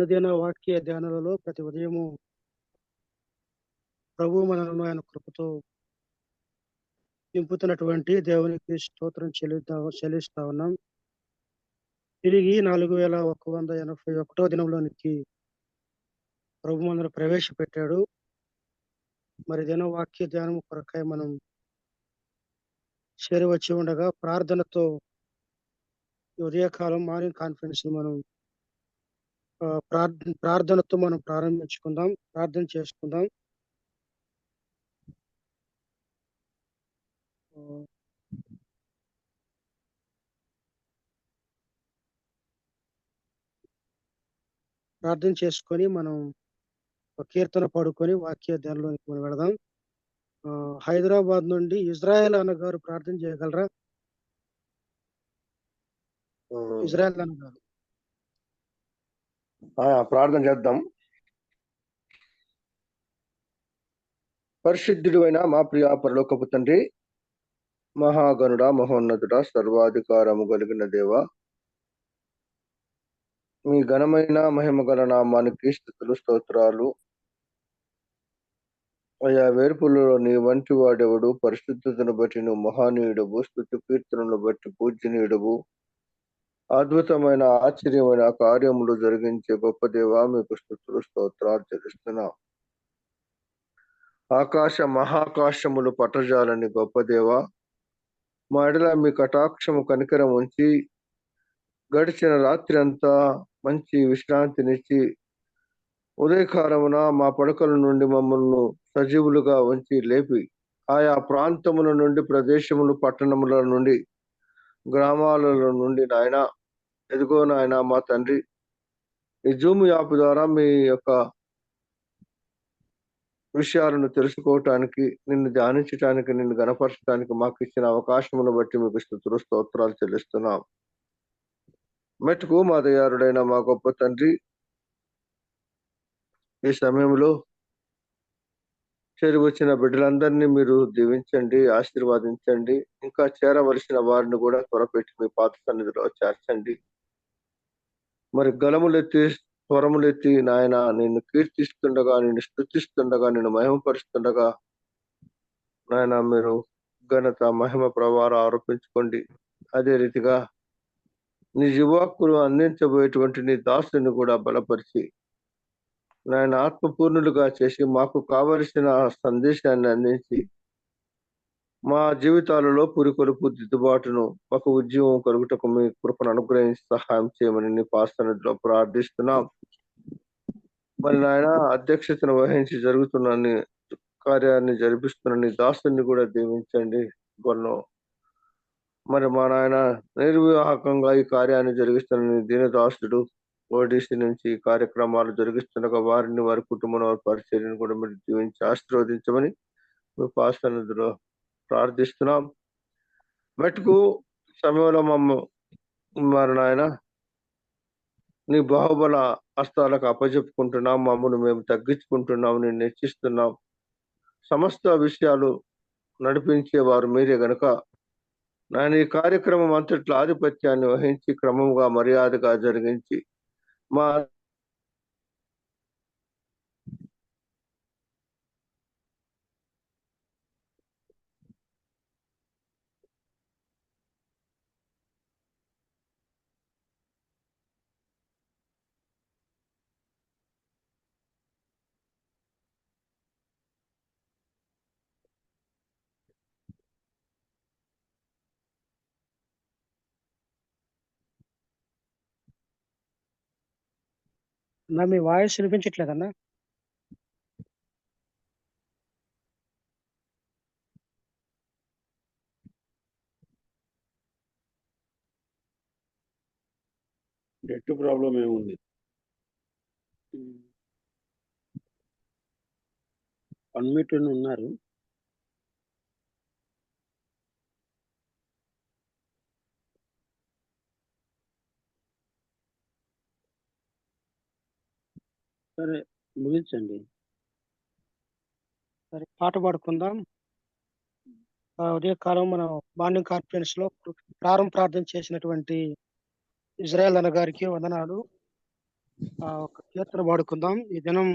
అనుదిన వాక్య ధ్యానాలలో ప్రతి ఉదయము ప్రభు మనలను ఆయన కృపతో నింపుతున్నటువంటి దేవునికి స్తోత్రం చెల్లిస్తా ఉన్నాం. తిరిగి 4181వ దినంలోనికి ప్రభు మనల్ని ప్రవేశపెట్టాడు. మరి దిన వాక్య ధ్యానం కొరకై మనం చేరవచ్చి ఉండగా ప్రార్థనతో ఉదయకాలం మార్నింగ్ కాన్ఫరెన్స్ మనం ప్రార్థనతో మనం ప్రారంభించుకుందాం, ప్రార్థన చేసుకుందాం. ప్రార్థన చేసుకొని మనం కీర్తన పాడుకొని వాక్య ధ్యానంలోకి మనం వెళదాం. హైదరాబాద్ నుండి ఇజ్రాయెల్ అన్న గారు ప్రార్థన చేయగలరా? ఇజ్రాయెల్ అన్న గారు ప్రార్థన చేద్దాం. పరిశుద్ధుడు అయిన మా ప్రియ పరలోకపు తండ్రి, మహాగణుడ, మహోన్నతుడ, సర్వాధికారము కలిగిన దేవ, మీ ఘనమైన మహిమ గల నామానికి స్తుతులు స్తోత్రాలు. అయా వేర్పులలో నీ వంటి వాడెవడు? పరిశుద్ధతను బట్టి నువ్వు మహానీయుడవు, స్తుతి కీర్తనను బట్టి పూజనీయుడవు, అద్భుతమైన ఆశ్చర్యమైన కార్యములు జరిగించే గొప్ప దేవ, మీకు స్తుతులు స్తోత్రాలు చెల్లిస్తున్నాం. ఆకాశ మహాకాశములు పట్టజాలని గొప్ప దేవ, మా ఎడల మీ కటాక్షము కనికరం ఉంచి గడిచిన రాత్రి అంతా మంచి విశ్రాంతినిచ్చి ఉదయకాలమున మా పడకల నుండి మమ్మల్ని సజీవులుగా ఉంచి లేపి ఆయా ప్రాంతముల నుండి, ప్రదేశములు, పట్టణముల నుండి, గ్రామాలలో నుండి నాయన ఎదుగో నాయన మా తండ్రి, ఈ జూమ్ యాప్ ద్వారా మీ యొక్క విషయాలను తెలుసుకోవటానికి, నిన్ను ధ్యానించటానికి, నిన్ను గణపరచడానికి మాకు ఇచ్చిన అవకాశమును బట్టి మీకు స్తుతులు స్తోత్రాలు చెల్లిస్తున్నాం. మెట్టుకు మా దయారుడైన మా గొప్ప తండ్రి, ఈ సమయంలో చేరి వచ్చిన బిడ్డలందరినీ మీరు దీవించండి, ఆశీర్వాదించండి. ఇంకా చేరవలసిన వారిని కూడా త్వరపెట్టి మీ పాత సన్నిధిలో చేర్చండి. మరి గలములెత్తి స్వరములెత్తి నాయన నిన్ను కీర్తిస్తుండగా, నిన్ను స్తుతిస్తుండగా, నిన్ను మహిమపరుస్తుండగా నాయన మీరు ఘనత, మహిమ, ప్రభావాలు ఆరోపించుకోండి. అదే రీతిగా నీ యువకులు అందించబోయేటువంటి నీ దాసుని కూడా బలపరిచి నాయన ఆత్మపూర్ణులుగా చేసి మాకు కావలసిన సందేశాన్ని అందించి మా జీవితాలలో పురికొలుపు, దిద్దుబాటును, మాకు ఉద్యమం కలుగుటకు మీ కృపను అనుగ్రహించి సహాయం చేయమని నీ పాసన్నిధిలో ప్రార్థిస్తున్నాం. మరి నాయన అధ్యక్షతను వహించి జరుగుతున్న కార్యాన్ని జరిపిస్తున్న నీ దాసుని కూడా దీవించండి. గొల్లో మరి మా నాయన నిర్వివాహకంగా ఈ కార్యాన్ని జరిగిస్తున్న నీ దీనదాసుడు ఓడిసి నుంచి ఈ కార్యక్రమాలు జరిగిస్తుండగా వారిని, వారి కుటుంబం, వారి పరిచర్యను కూడా మీరు జీవించి ఆశీర్వదించమని మీ పాసన్నిధిలో ప్రార్థిస్తున్నాం. మటుకు సమయంలో మరి నాయన నీ బాహుబల హస్తాలకు అప్పచెప్పుకుంటున్నాం. మమ్మల్ని మేము తగ్గించుకుంటున్నాం, నేను హెచ్చిస్తున్నాం. సమస్త విషయాలు నడిపించేవారు మీరే గనుక నాయన ఈ కార్యక్రమం అంతట్లో ఆధిపత్యాన్ని వహించి క్రమంగా మర్యాదగా జరిగించి మా మీ వాయిస్ వినిపించట్లేదన్నా? నెట్ ప్రాబ్లం ఏముంది? అన్మ్యూట్ ఉన్నారు. సరే ముగించండి. సరే పాట పాడుకుందాం. ఉదయకాలం మనం మార్నింగ్ కాన్ఫరెన్స్ లో ప్రారంభ ప్రార్థన చేసినటువంటి ఇజ్రాయెల్ అన్న గారికి వందనాలు. ఒక కీర్తన పాడుకుందాం. ఈ దినం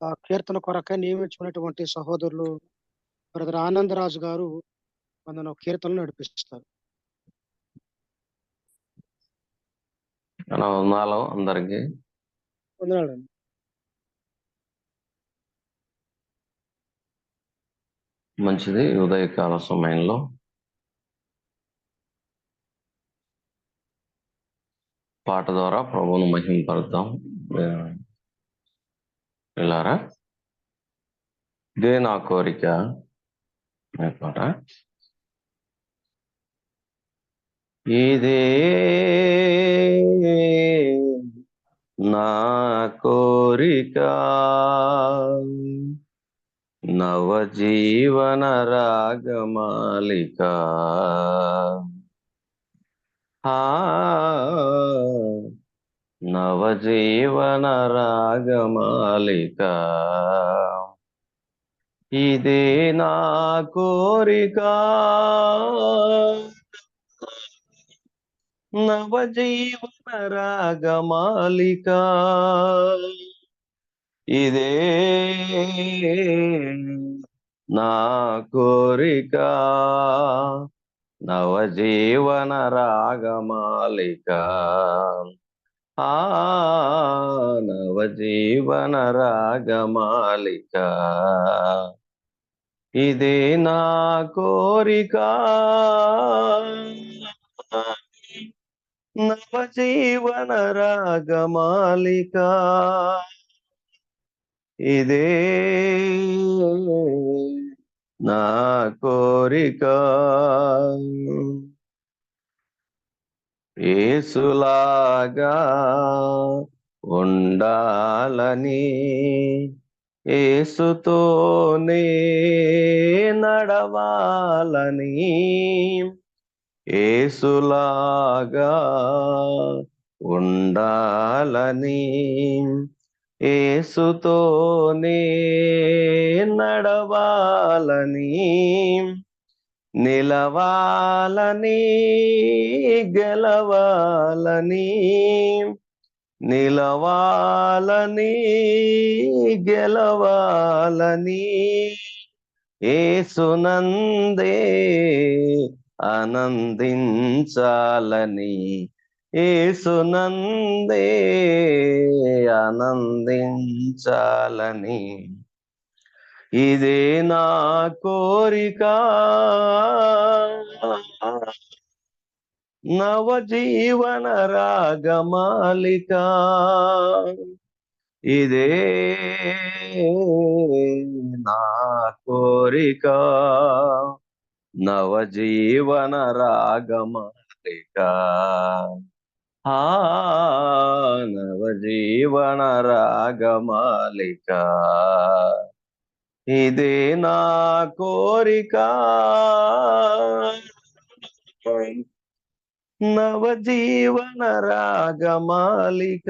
ఆ కీర్తన కొరకై నియమించుకున్నటువంటి సహోదరులు బ్రదర్ ఆనందరాజు గారు మనను కీర్తనలు నడిపిస్తారు. నా వందనాలు అందరికి. వందనాలండి. మంచిది. ఉదయకాల సమయంలో పాట ద్వారా ప్రభువును మహిమపడతాం. వెళ్ళారా? ఇదే నా కోరిక అనే పాట. ఇదే నా కోరిక నవజీవన రాగమాలిక నవజీవన రాగమాలిక ఇదే నా కోరిక నవజీవన రాగమాలిక ఇదే నా కోరిక నవజీవన రాగమాలిక నవజీవన రాగమాలిక ఇదే నా కోరిక నవజీవన రాగమాలిక ఇదే నా కోరిక యేసులాగా ఉండాలని యేసుతోనే నడవాలని యేసులాగా ఉండాలని యేసుతోనే నడవాలని నిలవాలని గెలవాలని నిలవాలని గెలవాలని యేసునందే ఆనందించాలని యేసునందే ఆనందించాలని ఇదే నా కోరిక నవజీవన రాగమాలిక ఇదే నా కోరిక నవజీవన రాగమాలిక నవజీవన రాగమాలిక ఇదే నా కోరిక నవజీవన రాగమాలిక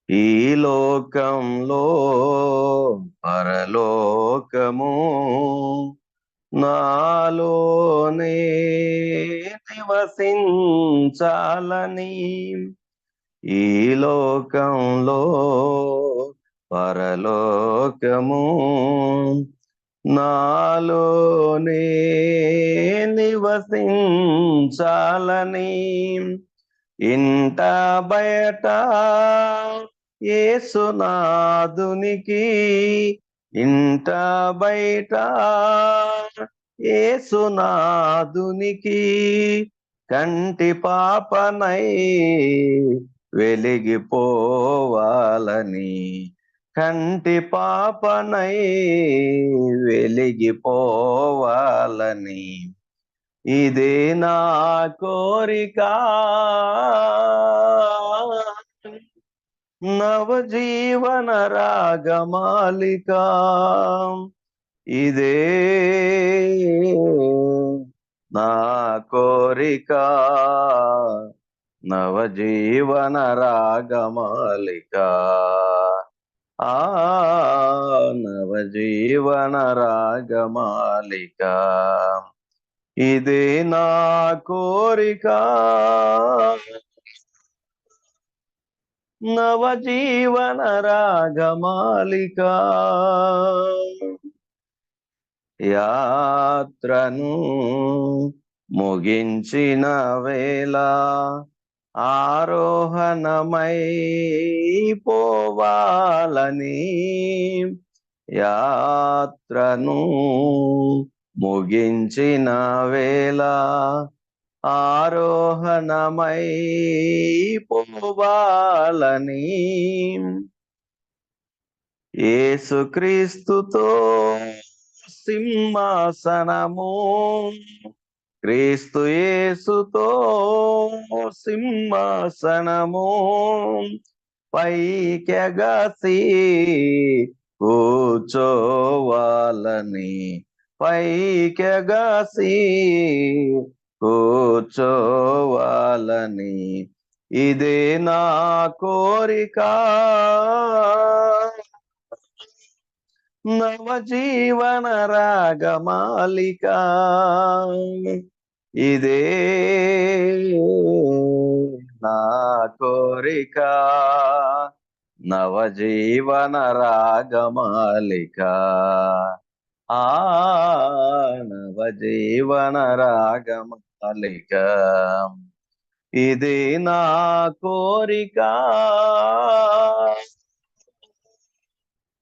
ఈ లోకంలో పరలోకము నాలోనే నివసించాలని ఈ లోకంలో పరలోకము నాలోనే నివసించాలని ఇంట బయట యేసునాథునికి ఇంట బయట యేసునాథునికి కంటి పాపనై వెలిగిపోవాలని కంటి పాపనై వెలిగిపోవాలని ఇదే నా కోరిక నవజీవన రాగమాలిక ఇదే నా కోరిక నవజీవన రాగమాలిక నవజీవన రాగమాలిక ఇదే నా కోరిక, నవజీవన రాగమాలిక. యాత్రను ముగించిన వేళ ఆరోహణమై పోవాలని, యాత్రను ముగించిన వేళ ఆరోహణమై పోవాలని, యేసుక్రీస్తుతో సింహాసనము, క్రీస్తు యేసుతో సింహాసనము పైకెగసి కూర్చోవాలని, పైకెగసి కూర్చోవాలని, ఇదే నా కోరిక, నవజీవన రాగమాలిక. ఇదే నా కోరిక, నవజీవన రాగమాలిక. ఆ నవజీవన రాగమాలిక. ఇదే నా కోరిక,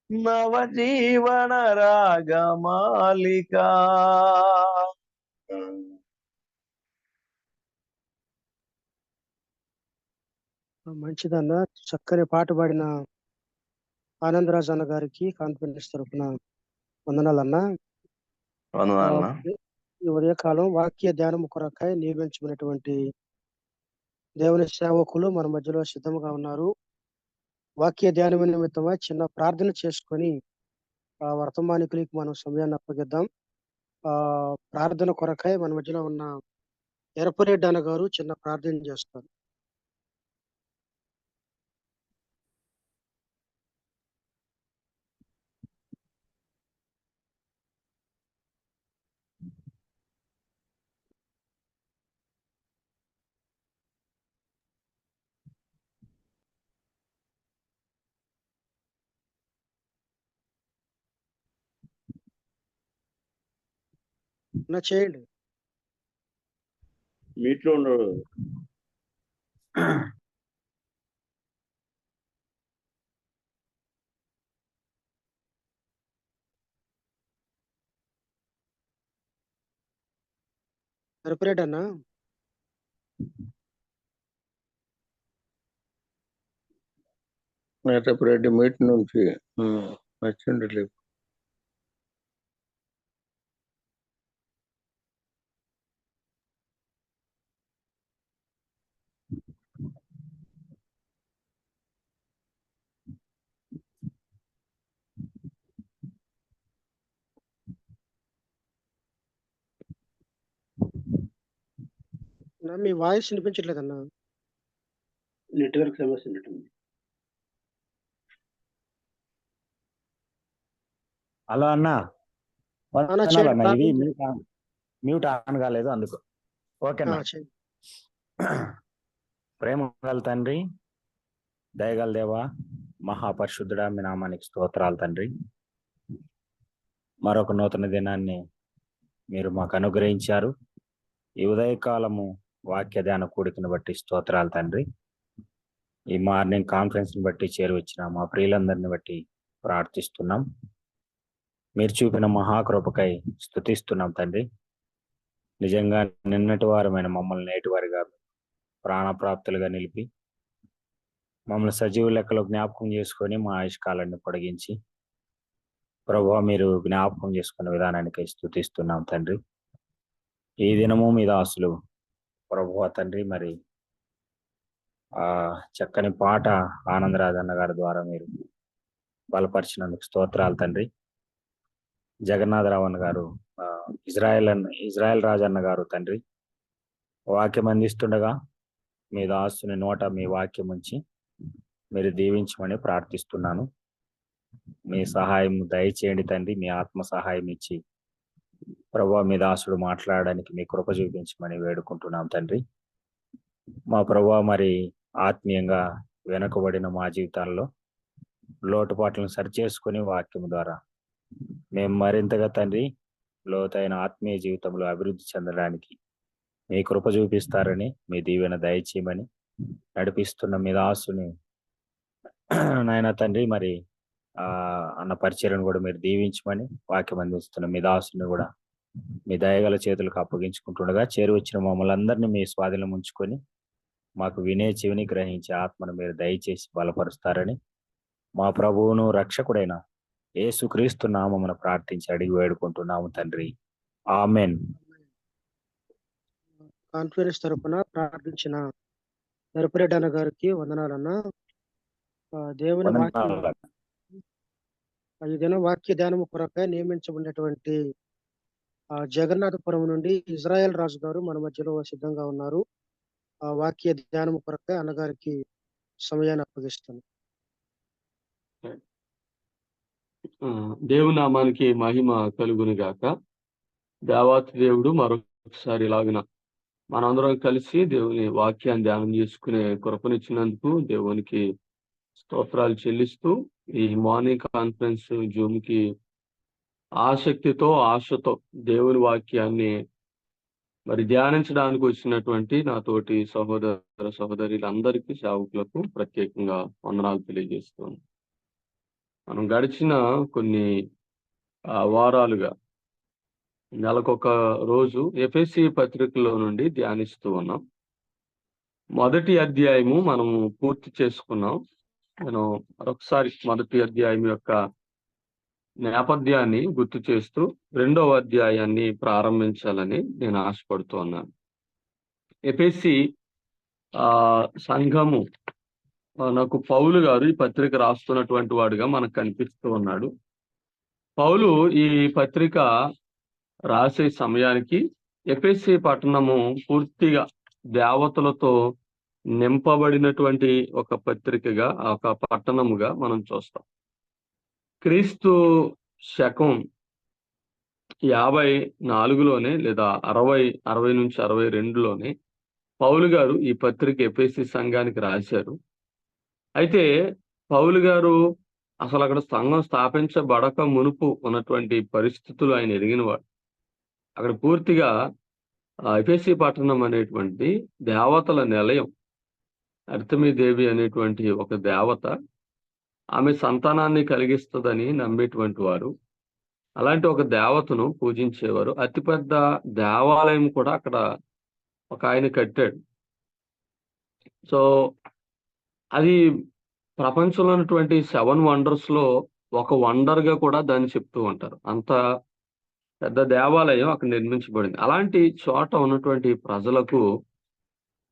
నవజీవన రాగమాలిక. మంచిదన్న. చక్కని పాట పాడిన ఆనందరాజ్ అన్న గారికి కాన్ఫిడెన్స్ తరఫున వందనాలన్నా. వందనాలన్నా. ఈ ఉదయకాలం వాక్య ధ్యానం కొరకై నియమించబడినటువంటి దేవుని సేవకులు మన మధ్యలో సిద్ధంగా ఉన్నారు. వాక్య ధ్యానం నిమిత్తమై చిన్న ప్రార్థన చేసుకొని వర్తమానికులకి మనం సమయాన్ని అప్పగిద్దాం. ప్రార్థన కొరకై మన మధ్యలో ఉన్న ఎరపరెడ్డి అన్న గారు చిన్న ప్రార్థన చేస్తారు. చేయండి. మీట్లో ఉండడు. ఎరపరెడ్డి అన్న రెడ్డి మీట్ నుంచి వచ్చిండు. మీ వాయిస్ వినిపించట్లేదన్నా. నెట్వర్క్ సమస్య ఉన్నట్టుంది. హలో అన్న, చేయండి. ఇది మ్యూట్ ఆన్ కాలేదు అందుకు. ఓకేనా? ప్రేమ గల తండ్రి, దయగల దేవా, మహాపరిశుద్ధుడా, మీ నామానికి స్తోత్రాలు తండ్రి. మరొక నూతన దినాన్ని మీరు మాకు అనుగ్రహించారు. ఈ ఉదయకాలము వాక్య ధ్యాన కూడికను బట్టి స్తోత్రాలు తండ్రి. ఈ మార్నింగ్ కాన్ఫరెన్స్ని బట్టి చేరువచ్చిన మా ప్రియులందరిని బట్టి ప్రార్థిస్తున్నాం. మీరు చూపిన మహాకృపకై స్తుతిస్తున్నాం తండ్రి. నిజంగా నిన్నటి వారమైన మమ్మల్ని నేటి వారిగా ప్రాణప్రాప్తులుగా నిలిపి మమ్మల్ని సజీవ లెక్కలో జ్ఞాపకం చేసుకొని మా ఆయుష్కాలాన్ని పొడిగించి ప్రభువా మీరు జ్ఞాపకం చేసుకున్న విధానానికి స్తుతిస్తున్నాం తండ్రి. ఈ దినము మీ దాసులు ప్రభువా తండ్రి మరి చక్కని పాట ఆనందరాజన్న గారి ద్వారా మీరు బలపరిచినందుకు స్తోత్రాలు తండ్రి. జగన్నాథరావు అన్న గారు, ఇజ్రాయెల్ రాజన్న గారు తండ్రి వాక్యం అందిస్తుండగా మీ దాసుని నోట మీ వాక్యం ఉంచి మీరు దీవించమని ప్రార్థిస్తున్నాను. మీ సహాయం దయచేయండి తండ్రి. మీ ఆత్మ సహాయం ఇచ్చి ప్రభువా మీ దాసుడు మాట్లాడడానికి మీ కృప చూపించమని వేడుకుంటున్నాం తండ్రి. మా ప్రభువా మరి ఆత్మీయంగా వెనుకబడిన మా జీవితాల్లో లోటుపాట్లను సరిచేసుకుని వాక్యం ద్వారా మేము మరింతగా తండ్రి లోతైన ఆత్మీయ జీవితంలో అభివృద్ధి చెందడానికి మీ కృప చూపిస్తారని, మీ దీవెన దయచేయమని నడిపిస్తున్న మీ దాసుని నాయన తండ్రి మరి అన్న పరిచర్యను కూడా మీరు దీవించమని, వాక్యం అందిస్తున్న మీ దాసుని కూడా మీ దయగల చేతులకు అప్పగించుకుంటుండగా చేరువచ్చిన మమ్మల్ని అందరినీ మీ స్వాధీనం ఉంచుకొని మాకు వినే చెవిని గ్రహించే ఆత్మను మీరు దయచేసి బలపరుస్తారని మా ప్రభువును రక్షకుడైన యేసుక్రీస్తు నామమున ప్రార్థించి అడిగి వేడుకుంటున్నాము తండ్రి. ఆమెన్. కాన్ఫరెన్స్ తరపున ప్రార్థించిన నరపరెడ్డి అన్న గారికి వందనాలన్నా. దేవుని వాక్యం ఈ దినం వాక్య ధ్యానము కొరకై నియమించబడినటువంటి జగన్నాథపురం నుండి ఇజ్రాయెల్ రాజు గారు మన మధ్యలో సిద్ధంగా ఉన్నారు. ఆ వాక్య ధ్యానము కొరకై అన్నగారికి సమయాన్ని అప్పగిస్తాను. దేవుని నామానికి మహిమ కలుగును గాక. దేవాతి దేవుడు మరొకసారి ఇలాగిన మనందరం కలిసి దేవుని వాక్యాన్ని ధ్యానం చేసుకునే కృపనిచ్చినందుకు దేవునికి స్తోత్రాలు చెల్లిస్తూ ఈ మార్నింగ్ కాన్ఫరెన్స్ జూమ్ కి ఆసక్తితో ఆశతో దేవుని వాక్యాన్ని మరి ధ్యానించడానికి వచ్చినటువంటి నాతోటి సహోదర సహోదరులందరికీ సేవకులకు ప్రత్యేకంగా వందనాలు తెలియజేస్తున్నాను. మనం గడిచిన కొన్ని వారాలుగా నెలకొక రోజు ఎఫెసీ పత్రికలో నుండి ధ్యానిస్తూ ఉన్నాం. మొదటి అధ్యాయము మనము పూర్తి చేసుకున్నాం. నేను మరొకసారి మొదటి అధ్యాయం యొక్క నేపథ్యాన్ని గుర్తు చేస్తూ రెండవ అధ్యాయాన్ని ప్రారంభించాలని నేను ఆశపడుతూ ఉన్నాను. ఎఫెసీ సంఘము నాకు పౌలు గారు ఈ పత్రిక రాస్తున్నటువంటి వాడుగా మనకు కనిపిస్తూ ఉన్నాడు. పౌలు ఈ పత్రిక రాసే సమయానికి ఎఫెసీ పట్టణము పూర్తిగా దేవతలతో నింపబడినటువంటి ఒక పత్రికగా, ఒక పట్టణముగా మనం చూస్తాం. క్రీస్తు శకం 54లోనే లేదా 60 నుంచి 62లోనే పౌలు గారు ఈ పత్రిక ఎఫెసీ సంఘానికి రాశారు. అయితే పౌలు గారు అసలు అక్కడ సంఘం స్థాపించబడక మునుపు ఉన్నటువంటి పరిస్థితులు ఆయన ఎరిగినవాడు. అక్కడ పూర్తిగా ఎఫెసీ పట్టణం అనేటువంటి దేవతల నిలయం. అర్తెమీదేవి అనేటువంటి ఒక దేవత, ఆమె సంతానాన్ని కలిగిస్తుందని నమ్మేటువంటి వారు. అలాంటి ఒక దేవతను పూజించేవారు. అతిపెద్ద దేవాలయం కూడా అక్కడ ఒక ఆయన కట్టాడు. సో అది ప్రపంచంలో ఉన్నటువంటి 7 వండర్స్ లో ఒక వండర్ గా కూడా దాన్ని చెప్తూ ఉంటారు. అంత పెద్ద దేవాలయం అక్కడ నిర్మించబడింది. అలాంటి చోట ఉన్నటువంటి ప్రజలకు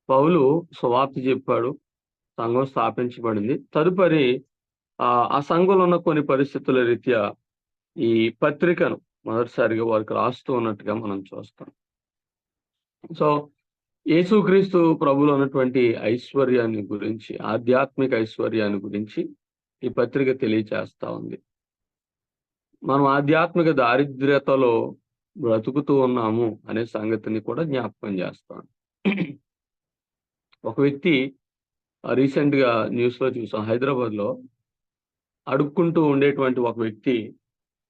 పౌలు సువార్త చెప్పాడు. సంఘం స్థాపించబడింది. తదుపరి ఆ సంఘంలో ఉన్న కొన్ని పరిస్థితుల రీత్యా ఈ పత్రికను మొదటిసారిగా వారికి రాస్తూ ఉన్నట్టుగా మనం చూస్తాం. సో యేసుక్రీస్తు ప్రభువులో ఉన్నటువంటి ఐశ్వర్యాన్ని గురించి, ఆధ్యాత్మిక ఐశ్వర్యాన్ని గురించి ఈ పత్రిక తెలియచేస్తా ఉంది. మనం ఆధ్యాత్మిక దారిద్ర్యతలో బ్రతుకుతూ ఉన్నాము అనే సంగతిని కూడా జ్ఞాపకం చేస్తాం. ఒక వ్యక్తి రీసెంట్ గా న్యూస్ లో చూసాం. హైదరాబాద్ లో అడుక్కుంటూ ఉండేటువంటి ఒక వ్యక్తి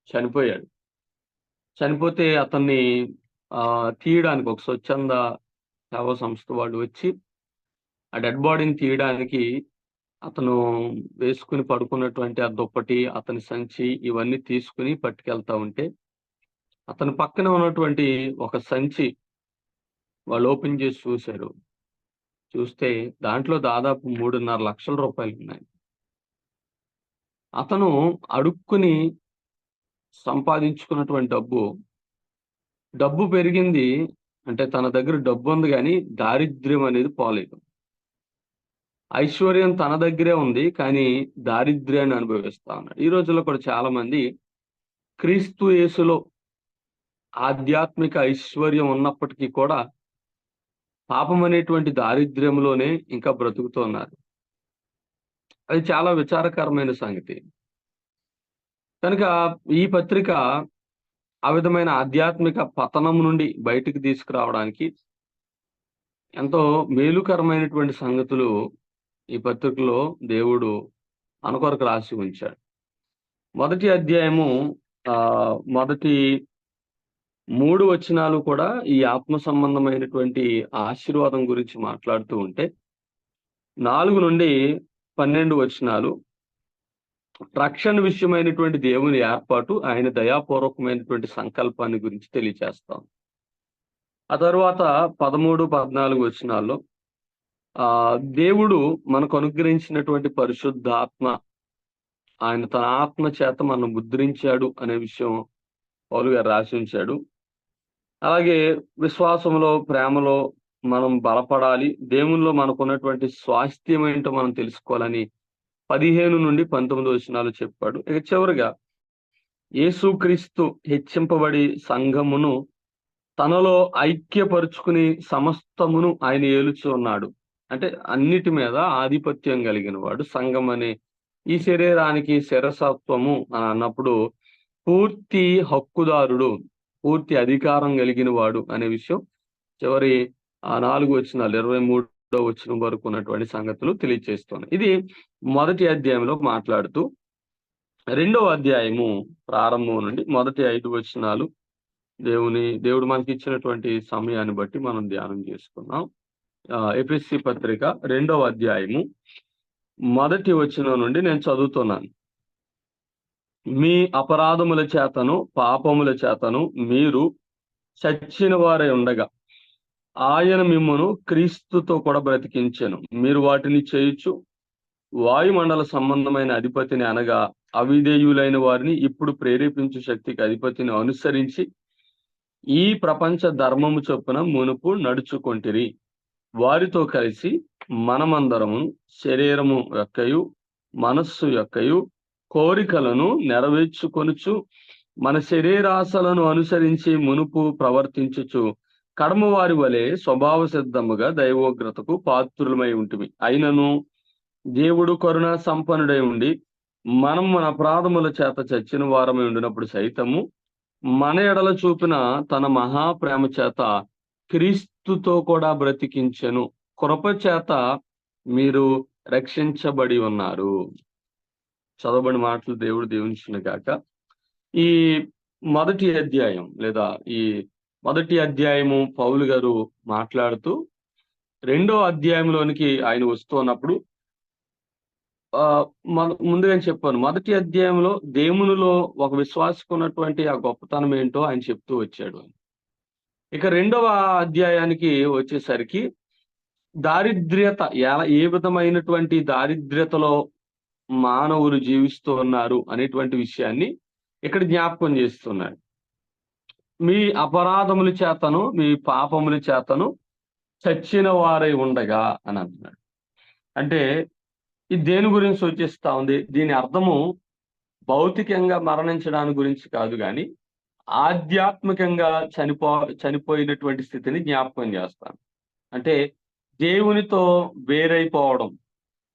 చనిపోయాడు. చనిపోతే అతన్ని తీయడానికి ఒక స్వచ్ఛంద సేవా సంస్థ వాళ్ళు వచ్చి ఆ డెడ్ బాడీని తీయడానికి అతను వేసుకుని పడుకున్నటువంటి ఆ దుప్పటి, అతని సంచి ఇవన్నీ తీసుకుని పట్టుకెళ్తా ఉంటే అతని పక్కన ఉన్నటువంటి ఒక సంచి వాళ్ళు ఓపెన్ చేసి చూశారు. చూస్తే దాంట్లో దాదాపు 3.5 లక్షల రూపాయలు ఉన్నాయి. అతను అడుక్కుని సంపాదించుకున్నటువంటి డబ్బు పెరిగింది. అంటే తన దగ్గర డబ్బు ఉంది కానీ దారిద్ర్యం అనేది పోలేదు. ఐశ్వర్యం తన దగ్గరే ఉంది కానీ దారిద్ర్యాన్ని అనుభవిస్తా ఉన్నాడు. ఈ రోజుల్లో కూడా చాలా మంది క్రీస్తు యేసులో ఆధ్యాత్మిక ఐశ్వర్యం ఉన్నప్పటికీ కూడా పాపం అనేటువంటి దారిద్ర్యంలోనే ఇంకా బ్రతుకుతున్నారు. అది చాలా విచారకరమైన సంగతి. కనుక ఈ పత్రిక ఆ విధమైన ఆధ్యాత్మిక పతనం నుండి బయటికి తీసుకురావడానికి ఎంతో మేలుకరమైనటువంటి సంగతులు ఈ పత్రికలో దేవుడు మన కొరకు రాసి ఉంచాడు. మొదటి అధ్యాయము మొదటి 3 వచనాలు కూడా ఈ ఆత్మ సంబంధమైనటువంటి ఆశీర్వాదం గురించి మాట్లాడుతూ ఉంటే 4 నుండి 12 వచనాలు రక్షణ విషయమైనటువంటి దేవుని ఏర్పాటు, ఆయన దయాపూర్వకమైనటువంటి సంకల్పాన్ని గురించి తెలియజేస్తాం. ఆ తర్వాత 13, 14 వచనాల్లో దేవుడు మనకు అనుగ్రహించినటువంటి పరిశుద్ధాత్మ, ఆయన తన ఆత్మ చేత మనం ముద్రించాడు అనే విషయం పౌలు గారు రాసి ఉంచాడు. అలాగే విశ్వాసంలో, ప్రేమలో మనం బలపడాలి, దేవునిలో మనకున్నటువంటి స్వాస్థ్యం ఏంటో మనం తెలుసుకోవాలని 15 నుండి 19 వచనాలు చెప్పాడు. ఇక చివరిగా యేసుక్రీస్తు హెచ్చింపబడి సంఘమును తనలో ఐక్యపరుచుకుని సమస్తమును ఆయన ఏలుచు ఉన్నాడు. అంటే అన్నిటి మీద ఆధిపత్యం కలిగిన వాడు. సంఘం అనే ఈ శరీరానికి శిరసత్వము అని అన్నప్పుడు పూర్తి హక్కుదారుడు, పూర్తి అధికారం కలిగిన వాడు అనే విషయం చివరి 4 వచనాలు 23వ వచనం వరకు ఉన్నటువంటి సంగతులు తెలియజేస్తున్నాయి. ఇది మొదటి అధ్యాయంలో మాట్లాడుతూ 2వ అధ్యాయము ప్రారంభం నుండి మొదటి 5 వచనాలు దేవుడు మనకి ఇచ్చినటువంటి సమయాన్ని బట్టి మనం ధ్యానం చేసుకున్నాం. ఎఫెసీ పత్రిక 2వ అధ్యాయము మొదటి వచనం నుండి నేను చదువుతున్నాను. మీ అపరాధముల చేతను పాపముల చేతను మీరు చచ్చిన వారై ఉండగా ఆయన మిమ్మును క్రీస్తుతో కూడా బ్రతికించెను. మీరు వాటిని చేయుచు వాయుమండల సంబంధమైన అధిపతిని అనగా అవిధేయులైన వారిని ఇప్పుడు ప్రేరేపించు శక్తికి అధిపతిని అనుసరించి ఈ ప్రపంచ ధర్మము చొప్పున మునుపు నడుచుకొంటిరి. వారితో కలిసి మనమందరము శరీరము యొక్కయు మనస్సు యొక్కయు కోరికలను నెరవేర్చుకొనుచు మన శరీరాశలను అనుసరించి మునుపు ప్రవర్తించుచు కడమవారి వలె స్వభావ సిద్ధముగా దైవోగ్రతకు పాత్రులమై ఉంటిమి. అయినను దేవుడు కరుణా సంపన్నుడై ఉండి మనం మన అపరాధముల చేత చచ్చిన వారమై ఉండినప్పుడు సైతము మన ఎడల చూపిన తన మహాప్రేమ చేత క్రీస్తుతో కూడా బ్రతికించెను. కృప చేత మీరు రక్షించబడి ఉన్నారు. చదవబడిన మాటలు దేవుడు దీవించును గాక. ఈ మొదటి అధ్యాయం లేదా ఈ మొదటి అధ్యాయము పౌలు గారు మాట్లాడుతూ 2వ అధ్యాయంలోనికి ఆయన వస్తున్నప్పుడు ముందుగా చెప్పాను, మొదటి అధ్యాయంలో దేవునిలో ఒక విశ్వాసకు ఉన్నటువంటి ఆ గొప్పతనం ఏంటో ఆయన చెప్తూ వచ్చాడు. ఇక 2వ అధ్యాయానికి వచ్చేసరికి దారిద్ర్యత, ఏ విధమైనటువంటి దారిద్ర్యతలో మానవులు జీవిస్తూ ఉన్నారు అనేటువంటి విషయాన్ని ఇక్కడ జ్ఞాపకం చేస్తున్నాడు. మీ అపరాధముల చేతను మీ పాపముల చేతను చచ్చిన వారై ఉండగా అని అంటున్నాడు. అంటే ఇది దేని గురించి సూచిస్తా ఉంది? దీని అర్థము భౌతికంగా మరణించడానికి గురించి కాదు, కానీ ఆధ్యాత్మికంగా చనిపోయినటువంటి స్థితిని జ్ఞాపకం చేస్తాను. అంటే దేవునితో వేరైపోవడం,